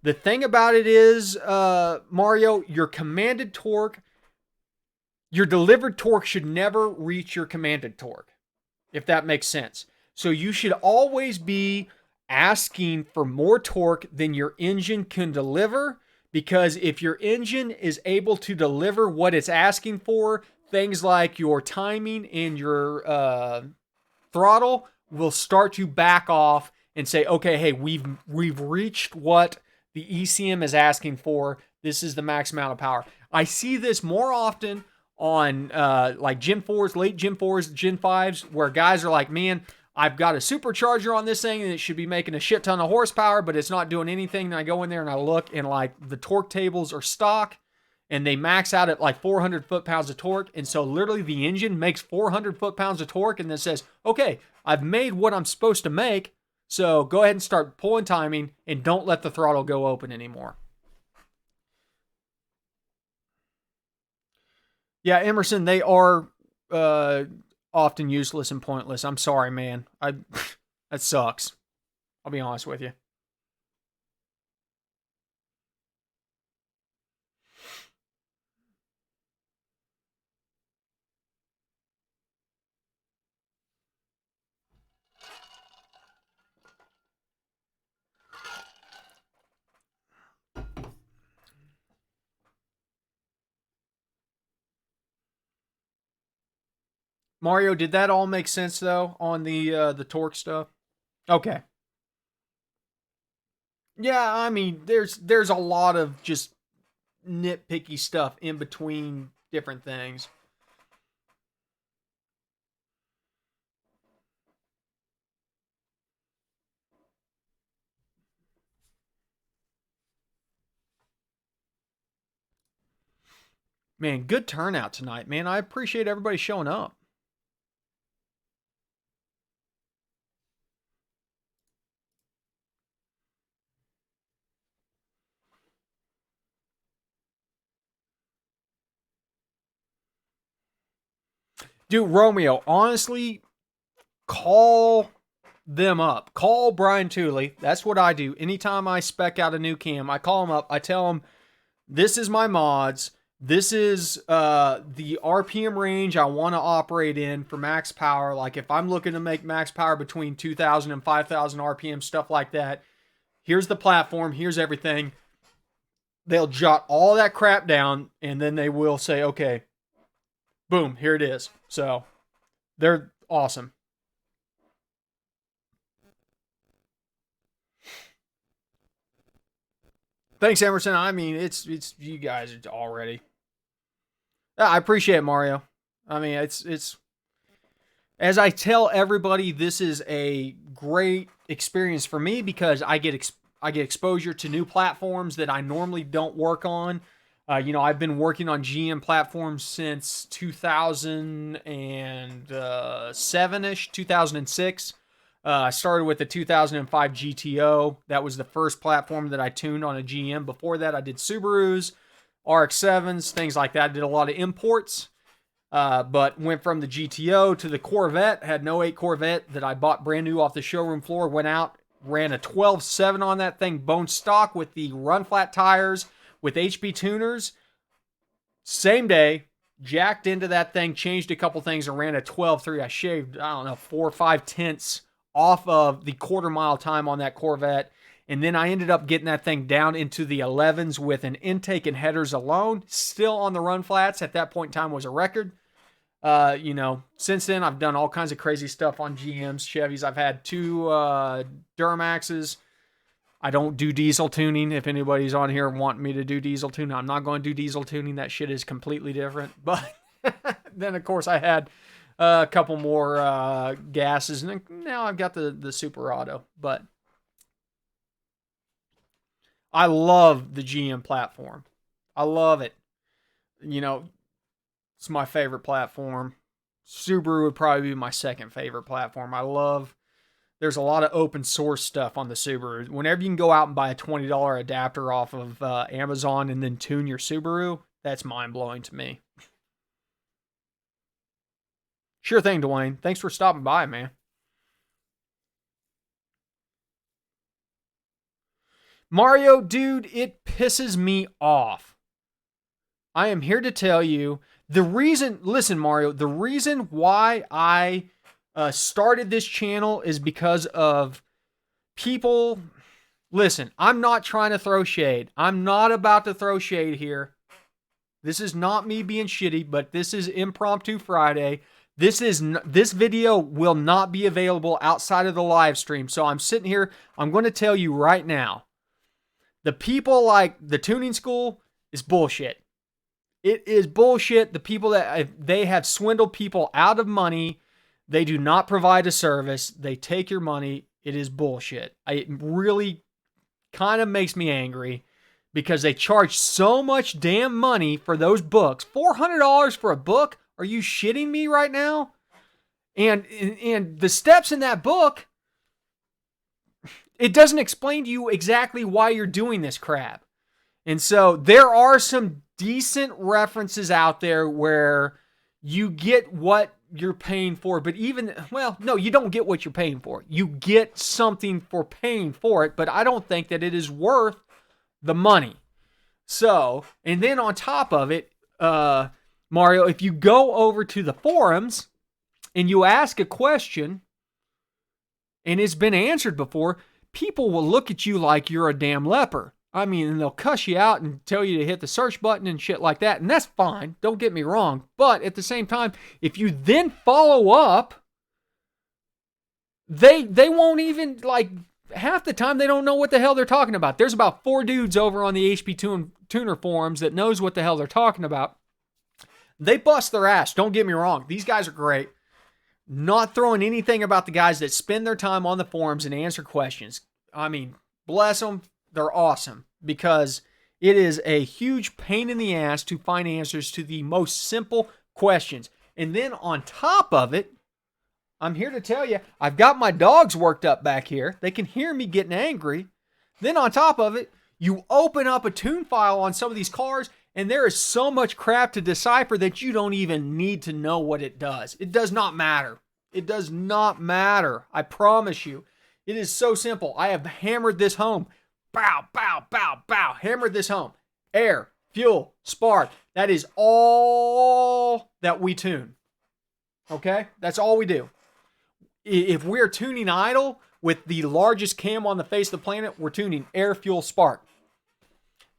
The thing about it is, Mario, your commanded torque, your delivered torque should never reach your commanded torque, if that makes sense. So you should always be asking for more torque than your engine can deliver, because if your engine is able to deliver what it's asking for, things like your timing and your throttle will start to back off and say, okay, hey, we've reached what the ECM is asking for. This is the max amount of power. I see this more often on like Gen 4s, late Gen 4s, Gen 5s, where guys are like, man, I've got a supercharger on this thing and it should be making a shit ton of horsepower, but it's not doing anything. And I go in there and I look, and like the torque tables are stock and they max out at like 400 foot-pounds of torque. And so literally the engine makes 400 foot-pounds of torque and then says, okay, I've made what I'm supposed to make. So go ahead and start pulling timing and don't let the throttle go open anymore. Yeah, Emerson, they are often useless and pointless. I'm sorry, man. That sucks. I'll be honest with you. Mario, did that all make sense though on the torque stuff? Okay. Yeah, I mean, there's a lot of just nitpicky stuff in between different things. Man, good turnout tonight, man. I appreciate everybody showing up. Dude, Romeo, honestly, call them up. Call Brian Tooley. That's what I do. Anytime I spec out a new cam, I call him up. I tell him, this is my mods. This is the RPM range I want to operate in for max power. Like if I'm looking to make max power between 2,000 and 5,000 RPM, stuff like that. Here's the platform. Here's everything. They'll jot all that crap down, and then they will say, okay, boom, here it is. So they're awesome. Thanks, Emerson. I mean, it's you guys already. Yeah, I appreciate it, Mario. I mean, it's as I tell everybody, this is a great experience for me because I get exposure to new platforms that I normally don't work on. I've been working on GM platforms since 2007-ish, 2006. I started with the 2005 GTO. That was the first platform that I tuned on a GM. Before that, I did Subarus, RX-7s, things like that. I did a lot of imports, but went from the GTO to the Corvette. Had an '08 Corvette that I bought brand new off the showroom floor. Went out, ran a 12.7 on that thing, bone stock with the run flat tires with HP Tuners. Same day, jacked into that thing, changed a couple things, and ran a 12.3. I shaved, 4 or 5 tenths off of the quarter mile time on that Corvette. And then I ended up getting that thing down into the 11s with an intake and headers alone. Still on the run flats. At that point in time was a record. Since then I've done all kinds of crazy stuff on GMs, Chevys. I've had 2 Duramaxes. I don't do diesel tuning. If anybody's on here wanting me to do diesel tuning, I'm not going to do diesel tuning. That shit is completely different. But then, of course, I had a couple more gases, and now I've got the Super Auto. But I love the GM platform. I love it. It's my favorite platform. Subaru would probably be my second favorite platform. There's a lot of open source stuff on the Subaru. Whenever you can go out and buy a $20 adapter off of Amazon and then tune your Subaru, that's mind-blowing to me. Sure thing, Dwayne. Thanks for stopping by, man. Mario, dude, it pisses me off. I am here to tell you listen, Mario, the reason why I started this channel is because of people. Listen, I'm not trying to throw shade. I'm not about to throw shade here. This is not me being shitty, but this is Impromptu Friday. This video will not be available outside of the live stream. So I'm sitting here. I'm going to tell you right now. The people like the tuning school is bullshit. It is bullshit. The people they have swindled people out of money. They do not provide a service. They take your money. It is bullshit. It really kind of makes me angry because they charge so much damn money for those books. $400 for a book? Are you shitting me right now? And the steps in that book, it doesn't explain to you exactly why you're doing this crap. And so there are some decent references out there where you get what you're paying for, but no, you don't get what you're paying for. You get something for paying for it, but I don't think that it is worth the money. So, and then on top of it, Mario, if you go over to the forums and you ask a question and it's been answered before, people will look at you like you're a damn leper. I mean, and they'll cuss you out and tell you to hit the search button and shit like that. And that's fine. Don't get me wrong. But at the same time, if you then follow up, they won't even, half the time they don't know what the hell they're talking about. There's about 4 dudes over on the HP Tuner forums that knows what the hell they're talking about. They bust their ass. Don't get me wrong. These guys are great. Not throwing anything about the guys that spend their time on the forums and answer questions. I mean, bless them. They're awesome because it is a huge pain in the ass to find answers to the most simple questions. And then on top of it, I'm here to tell you, I've got my dogs worked up back here. They can hear me getting angry. Then on top of it, you open up a tune file on some of these cars and there is so much crap to decipher that you don't even need to know what it does. It does not matter. It does not matter. I promise you. It is so simple. I have hammered this home. Bow, bow, bow, bow. Hammered this home. Air, fuel, spark. That is all that we tune. Okay? That's all we do. If we're tuning idle with the largest cam on the face of the planet, we're tuning air, fuel, spark.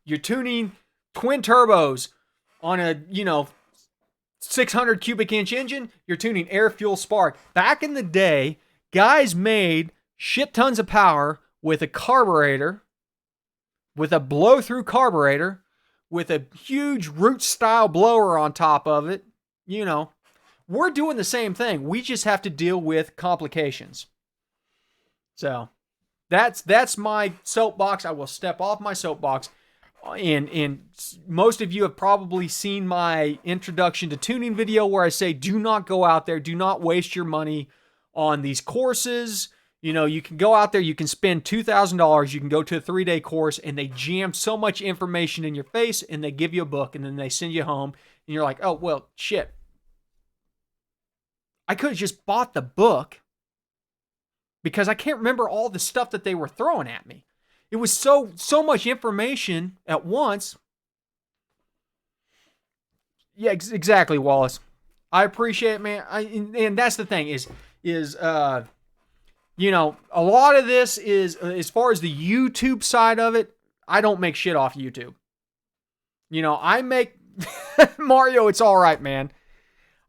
You're tuning twin turbos on a, 600 cubic inch engine, you're tuning air, fuel, spark. Back in the day, guys made shit tons of power with a carburetor with a blow-through carburetor, with a huge root-style blower on top of it. You know, we're doing the same thing. We just have to deal with complications. So that's my soapbox. I will step off my soapbox. And most of you have probably seen my introduction to tuning video where I say, do not go out there. Do not waste your money on these courses. You know, you can go out there, you can spend $2,000, you can go to a 3-day course, and they jam so much information in your face, and they give you a book, and then they send you home, and you're like, oh, well, shit. I could have just bought the book because I can't remember all the stuff that they were throwing at me. It was so much information at once. Yeah, exactly, Wallace. I appreciate it, man. And that's the thing is you know, a lot of this is, as far as the YouTube side of it, I don't make shit off YouTube. You know, I make, Mario, it's all right, man.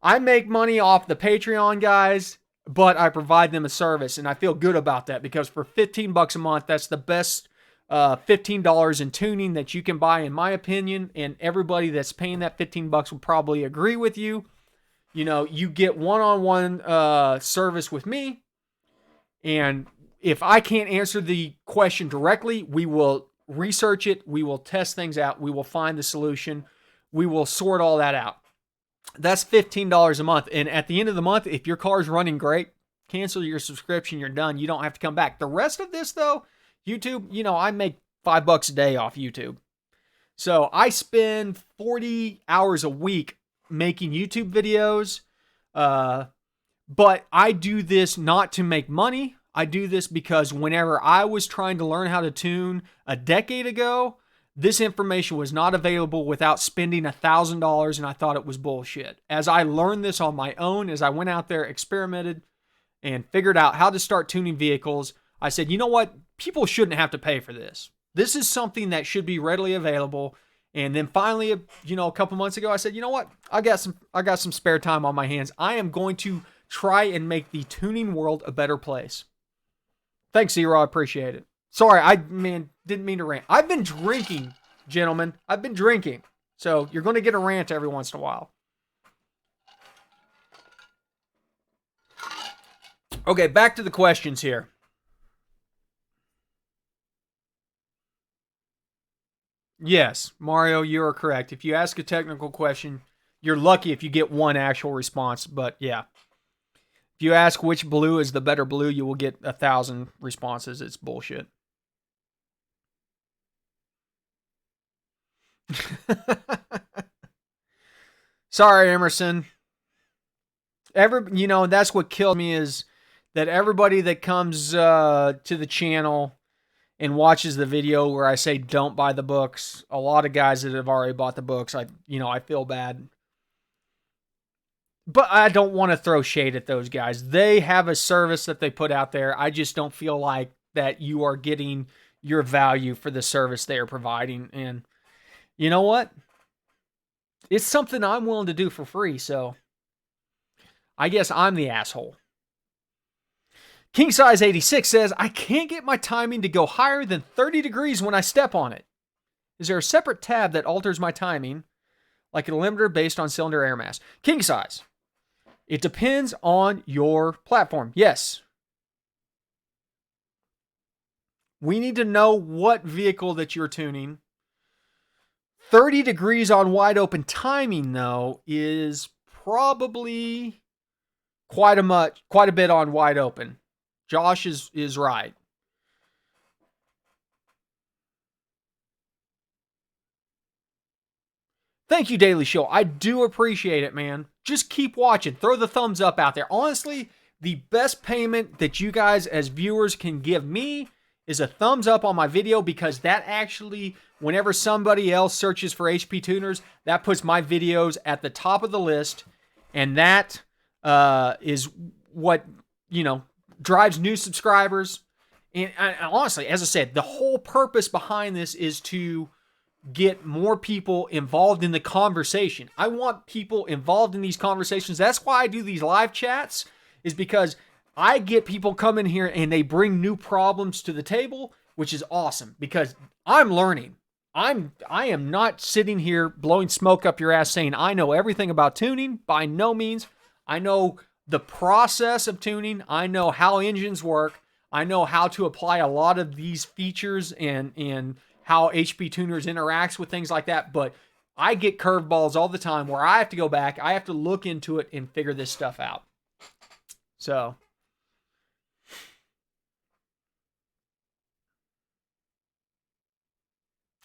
I make money off the Patreon guys, but I provide them a service, and I feel good about that because for $15 a month, that's the best $15 in tuning that you can buy, in my opinion, and everybody that's paying that $15 will probably agree with you. You know, you get one-on-one service with me, and if I can't answer the question directly, we will research it, we will test things out, we will find the solution, we will sort all that out. That's $15 a month. And at the end of the month, if your car's running great, cancel your subscription, you're done. You don't have to come back. The rest of this, though, YouTube, you know, I make $5 a day off YouTube. So I spend 40 hours a week making YouTube videos. But I do this not to make money. I do this because whenever I was trying to learn how to tune a decade ago, this information was not available without spending $1,000, and I thought it was bullshit. As I learned this on my own, as I went out there, experimented, and figured out how to start tuning vehicles, I said, you know what? People shouldn't have to pay for this. This is something that should be readily available. And then finally, you know, a couple months ago, I said, you know what? I got some spare time on my hands. I am going to try and make the tuning world a better place. Thanks, Zero. I appreciate it. Sorry, didn't mean to rant. I've been drinking, gentlemen. I've been drinking. So you're going to get a rant every once in a while. Okay, back to the questions here. Yes, Mario, you are correct. If you ask a technical question, you're lucky if you get one actual response. But yeah, if you ask which blue is the better blue, you will get 1,000 responses. It's bullshit. Sorry, Emerson. You know, that's what killed me is that everybody that comes to the channel and watches the video where I say don't buy the books, a lot of guys that have already bought the books, I feel bad. But I don't want to throw shade at those guys. They have a service that they put out there. I just don't feel like that you are getting your value for the service they are providing. And you know what? It's something I'm willing to do for free, so I guess I'm the asshole. King Size 86 says, I can't get my timing to go higher than 30 degrees when I step on it. Is there a separate tab that alters my timing, like a limiter based on cylinder air mass? King Size, it depends on your platform. Yes. We need to know what vehicle that you're tuning. 30 degrees on wide open timing, though, is probably quite a bit on wide open. Josh is right. Thank you, Daily Show. I do appreciate it, man. Just keep watching. Throw the thumbs up out there. Honestly, the best payment that you guys as viewers can give me is a thumbs up on my video, because that actually, whenever somebody else searches for HP Tuners, that puts my videos at the top of the list, and that is what, drives new subscribers. And honestly, as I said, the whole purpose behind this is to get more people involved in the conversation. I want people involved in these conversations. That's why I do these live chats, is because I get people come in here and they bring new problems to the table. which is awesome because I'm learning. I am not sitting here blowing smoke up your ass saying I know everything about tuning. By no means. I know the process of tuning. I know how engines work. I know how to apply a lot of these features and how HP Tuners interacts with things like that. But I get curveballs all the time where I have to go back. I have to look into it and figure this stuff out. So.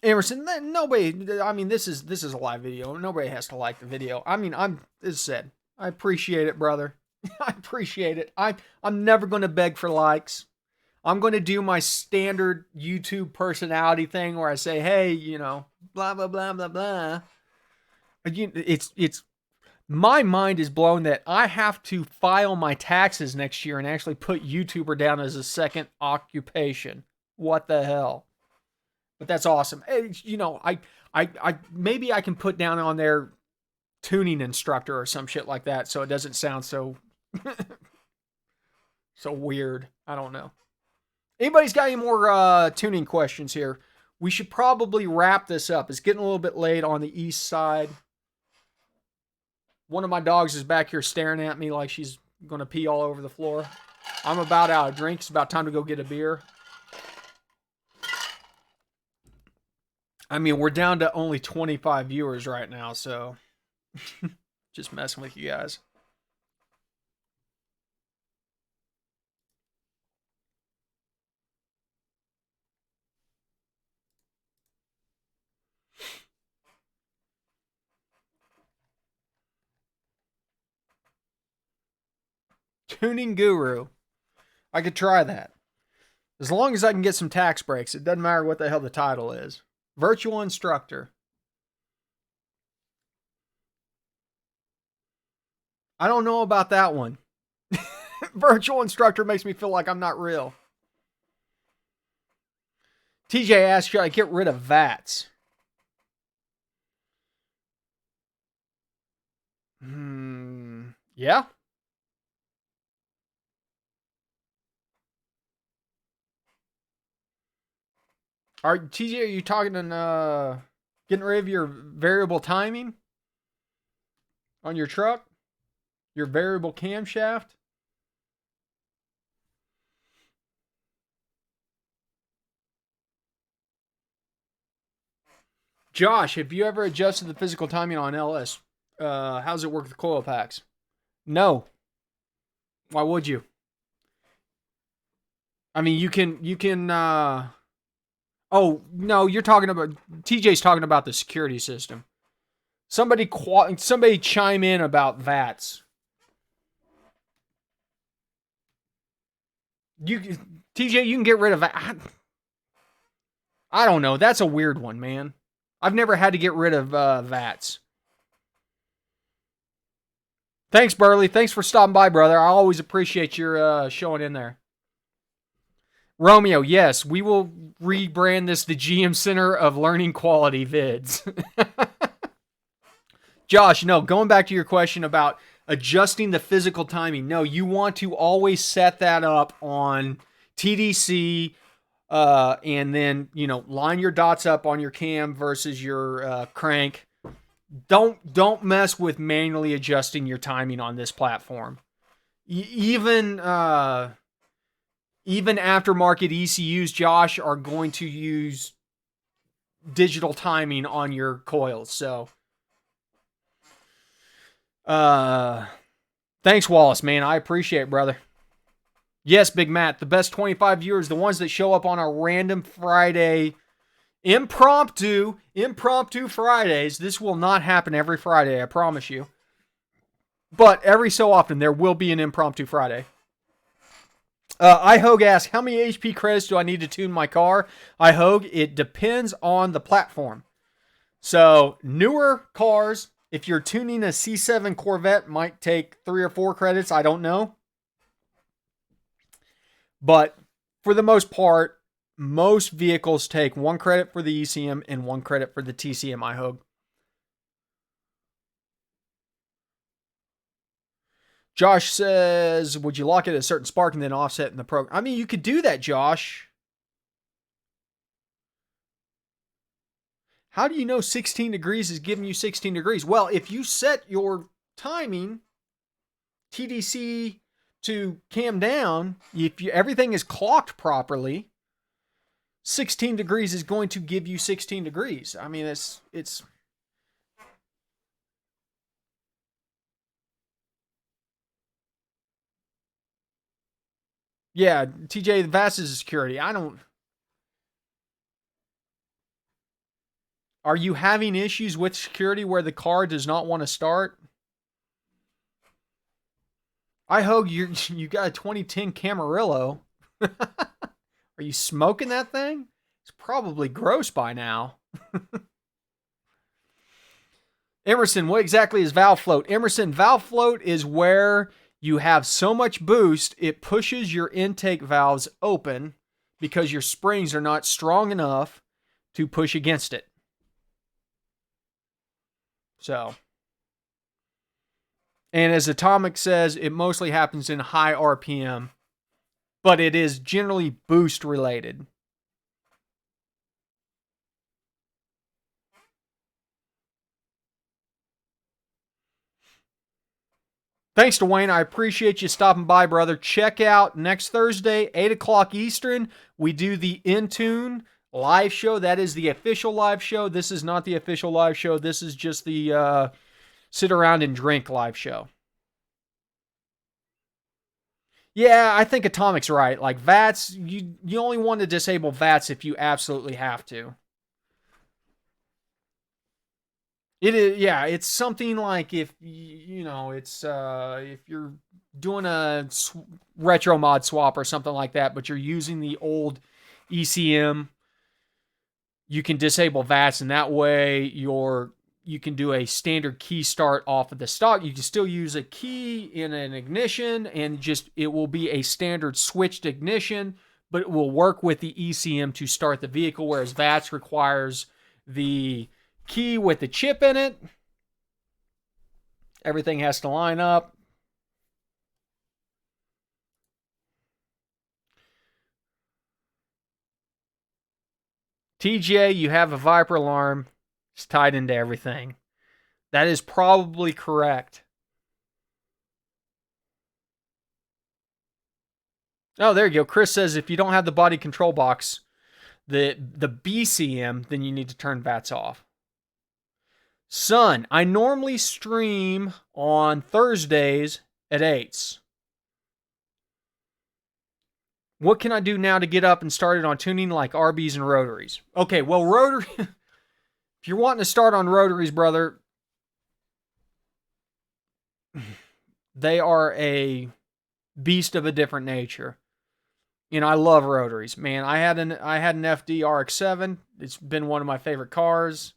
Emerson, nobody. I mean, this is a live video. Nobody has to like the video. I mean, as said, I appreciate it, brother. I appreciate it. I'm never going to beg for likes. I'm going to do my standard YouTube personality thing where I say, hey, blah blah blah blah blah. It's my mind is blown that I have to file my taxes next year and actually put YouTuber down as a second occupation. What the hell? But that's awesome. I maybe I can put down on there tuning instructor or some shit like that so it doesn't sound so so weird. I don't know. Anybody's got any more tuning questions here? We should probably wrap this up. It's getting a little bit late on the east side. One of my dogs is back here staring at me like she's going to pee all over the floor. I'm about out of drink. It's about time to go get a beer. I mean, we're down to only 25 viewers right now, so just messing with you guys. Tuning Guru. I could try that. As long as I can get some tax breaks, it doesn't matter what the hell the title is. Virtual instructor. I don't know about that one. Virtual instructor makes me feel like I'm not real. TJ asked, should I get rid of VATs? Yeah. TJ, are you talking getting rid of your variable timing on your truck? Your variable camshaft? Josh, have you ever adjusted the physical timing on LS? How's it work with coil packs? No. Why would you? I mean, you can, oh, no, you're talking about, TJ's talking about the security system. Somebody chime in about VATs. TJ, you can get rid of that. I don't know. That's a weird one, man. I've never had to get rid of VATs. Thanks, Burley. Thanks for stopping by, brother. I always appreciate your showing in there. Romeo, yes, we will rebrand this the GM Center of Learning Quality Vids. Josh, no, going back to your question about adjusting the physical timing. No, you want to always set that up on TDC and then, line your dots up on your cam versus your crank. Don't mess with manually adjusting your timing on this platform. Even aftermarket ECUs, Josh, are going to use digital timing on your coils. So, thanks, Wallace, man. I appreciate it, brother. Yes, Big Matt, the best 25 viewers, the ones that show up on a random Friday, impromptu Fridays. This will not happen every Friday, I promise you. But every so often, there will be an impromptu Friday. iHogue asks, how many HP credits do I need to tune my car? iHogue, it depends on the platform. So, newer cars, if you're tuning a C7 Corvette, might take 3 or 4 credits. I don't know. But for the most part, most vehicles take 1 credit for the ECM and 1 credit for the TCM, iHogue. Josh says, would you lock it at a certain spark and then offset in the program? I mean, you could do that, Josh. How do you know 16 degrees is giving you 16 degrees? Well, if you set your timing TDC to cam down, if everything is clocked properly, 16 degrees is going to give you 16 degrees. I mean, it's yeah, TJ, the VAS is a security. Are you having issues with security where the car does not want to start? I hope you got a 2010 Camarillo. Are you smoking that thing? It's probably gross by now. Emerson, what exactly is valve float? Emerson, valve float is where you have so much boost, it pushes your intake valves open because your springs are not strong enough to push against it. So, and as Atomic says, it mostly happens in high RPM, but it is generally boost related. Thanks, Dwayne. I appreciate you stopping by, brother. Check out next Thursday, 8 o'clock Eastern. We do the Intune live show. That is the official live show. This is not the official live show. This is just the sit around and drink live show. Yeah, I think Atomic's right. Like VATS, you only want to disable VATS if you absolutely have to. It is, yeah, it's something like if if you're doing a retro mod swap or something like that, but you're using the old ECM, you can disable VATS, and that way you can do a standard key start off of the stock. You can still use a key in an ignition, and just it will be a standard switched ignition, but it will work with the ECM to start the vehicle, whereas VATS requires the key with the chip in it. Everything has to line up. TJ, you have a Viper alarm. It's tied into everything. That is probably correct. Oh, there you go. Chris says if you don't have the body control box, the BCM, then you need to turn VATS off. Son, I normally stream on Thursdays at 8s. What can I do now to get up and started on tuning like RBs and rotaries? Okay, well, rotary, if you're wanting to start on rotaries, brother, they are a beast of a different nature. You know, I love rotaries, man. I had an FD RX-7. It's been one of my favorite cars.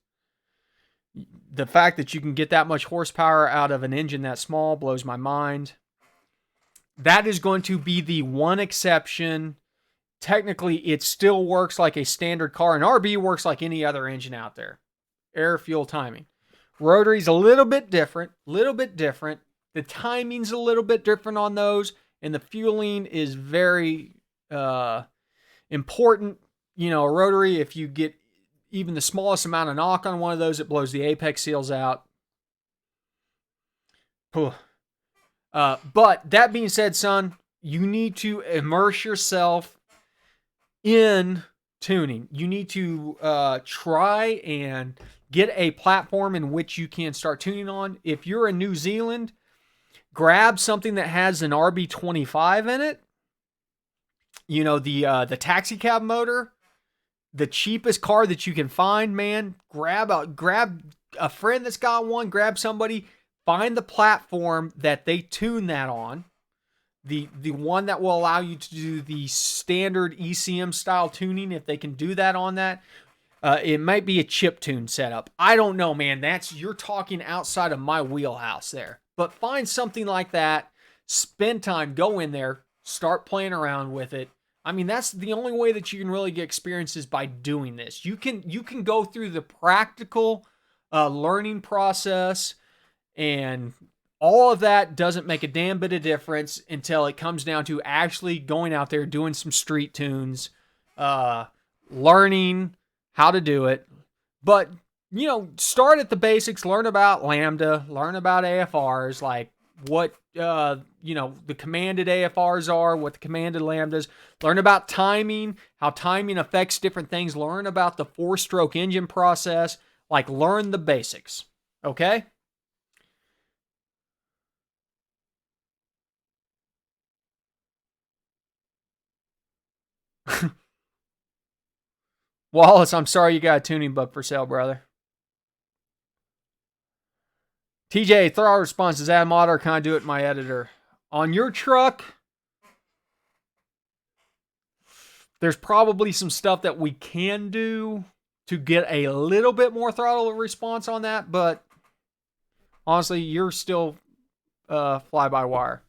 The fact that you can get that much horsepower out of an engine that small blows my mind. That is going to be the one exception. Technically, it still works like a standard car. An RB works like any other engine out there. Air, fuel, timing. Rotary's a little bit different. The timing's a little bit different on those. And the fueling is very important. You know, a rotary, if you get even the smallest amount of knock on one of those, it blows the apex seals out. But that being said, son, you need to immerse yourself in tuning. You need to try and get a platform in which you can start tuning on. If you're in New Zealand, grab something that has an RB25 in it. You know, the taxi cab motor, the cheapest car that you can find, man. Grab a friend that's got one, grab somebody, find the platform that they tune that on. The one that will allow you to do the standard ECM style tuning, if they can do that on that. It might be a chip tune setup. I don't know, man. You're talking outside of my wheelhouse there. But find something like that, spend time, go in there, start playing around with it. I mean, that's the only way that you can really get experience is by doing this. You can go through the practical learning process, and all of that doesn't make a damn bit of difference until it comes down to actually going out there, doing some street tunes, learning how to do it. But start at the basics, learn about Lambda, learn about AFRs, like what, the commanded AFRs are, what the commanded Lambdas, learn about timing, how timing affects different things, learn about the 4-stroke engine process, like learn the basics, okay? Wallace, I'm sorry you got a tuning book for sale, brother. TJ, throttle response, is that a mod or can I do it in my editor? On your truck, there's probably some stuff that we can do to get a little bit more throttle response on that, but honestly, you're still fly-by-wire.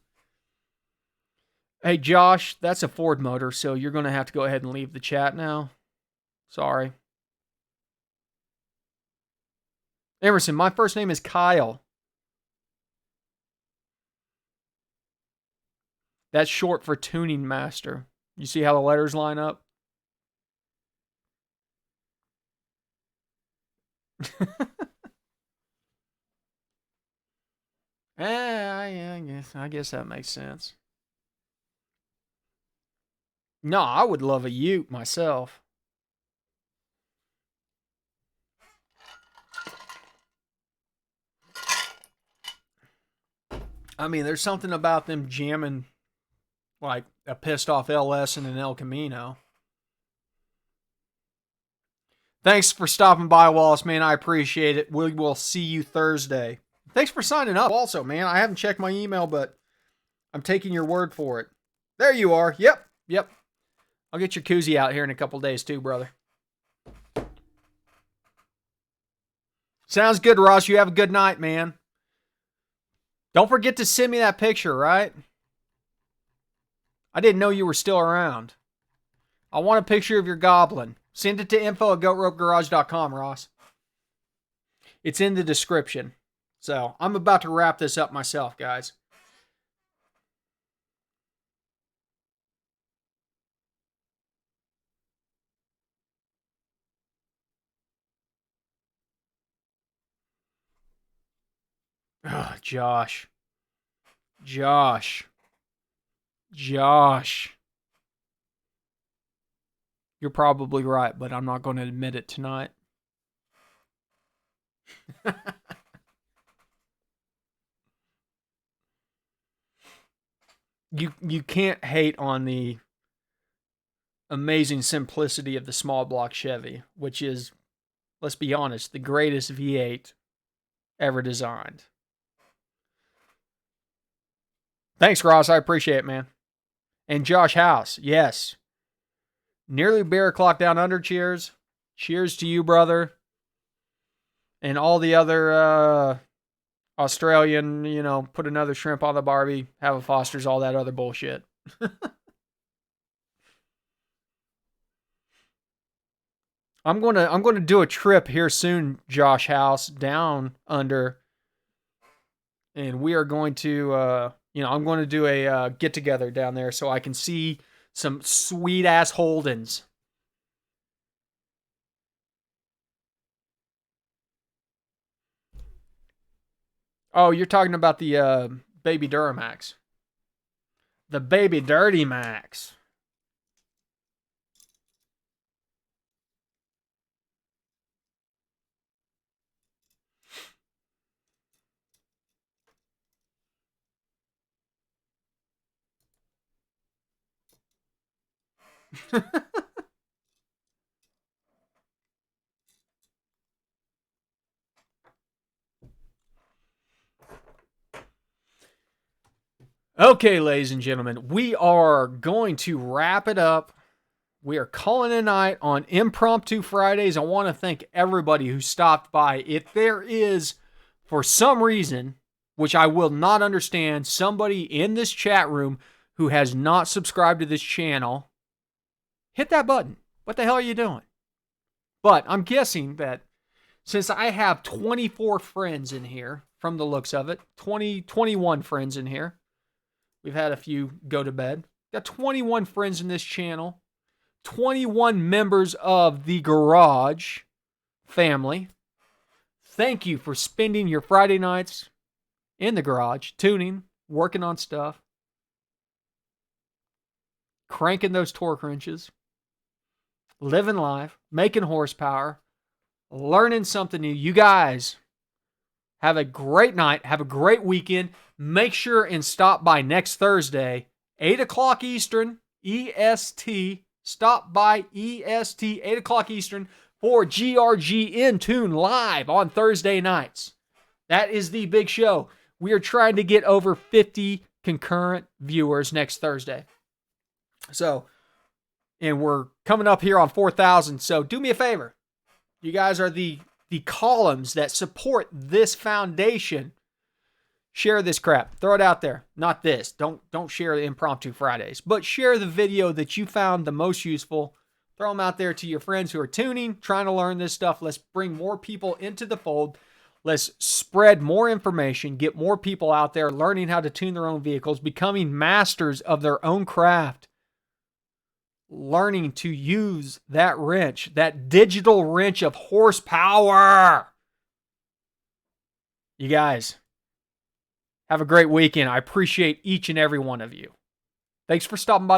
Hey, Josh, that's a Ford motor, so you're going to have to go ahead and leave the chat now. Sorry. Emerson, my first name is Kyle. That's short for tuning master. You see how the letters line up? I guess that makes sense. No, I would love a Ute myself. I mean, there's something about them jamming like a pissed off LS and an El Camino. Thanks for stopping by, Wallace, man. I appreciate it. We will see you Thursday. Thanks for signing up also, man. I haven't checked my email, but I'm taking your word for it. There you are. Yep. I'll get your koozie out here in a couple days too, brother. Sounds good, Ross. You have a good night, man. Don't forget to send me that picture, right? I didn't know you were still around. I want a picture of your goblin. Send it to info@goatropegarage.com, Ross. It's in the description. So, I'm about to wrap this up myself, guys. Ugh, Josh. You're probably right, but I'm not going to admit it tonight. You can't hate on the amazing simplicity of the small block Chevy, which is, let's be honest, the greatest V8 ever designed. Thanks, Ross. I appreciate it, man. And Josh House, yes. Nearly bear clock down under, cheers. Cheers to you, brother. And all the other Australian, put another shrimp on the Barbie, have a Foster's, all that other bullshit. I'm gonna do a trip here soon, Josh House, down under, and we are going to I'm going to do a get together down there so I can see some sweet ass Holdens. Oh, you're talking about the Baby Duramax. The Baby Dirty Max. Okay, ladies and gentlemen, we are going to wrap it up. We are calling it a night on Impromptu Fridays. I want to thank everybody who stopped by. If there is, for some reason, which I will not understand, somebody in this chat room who has not subscribed to this channel, hit that button. What the hell are you doing? But I'm guessing that since I have 24 friends in here, from the looks of it, 21 friends in here, we've had a few go to bed. Got 21 friends in this channel. 21 members of the Garage family. thank you for spending your Friday nights in the garage, tuning, working on stuff, cranking those torque wrenches, living life, making horsepower, learning something new. You guys have a great night. Have a great weekend. Make sure and stop by next Thursday, 8 o'clock Eastern, EST. Stop by EST, 8 o'clock Eastern, for GRG In Tune live on Thursday nights. That is the big show. We are trying to get over 50 concurrent viewers next Thursday. So, and we're coming up here on 4,000. So do me a favor. You guys are the columns that support this foundation. Share this crap. Throw it out there. Not this. Don't share the Impromptu Fridays, but share the video that you found the most useful. Throw them out there to your friends who are tuning, trying to learn this stuff. Let's bring more people into the fold. Let's spread more information, get more people out there learning how to tune their own vehicles, becoming masters of their own craft, learning to use that wrench, that digital wrench of horsepower. You guys, have a great weekend. I appreciate each and every one of you. Thanks for stopping by.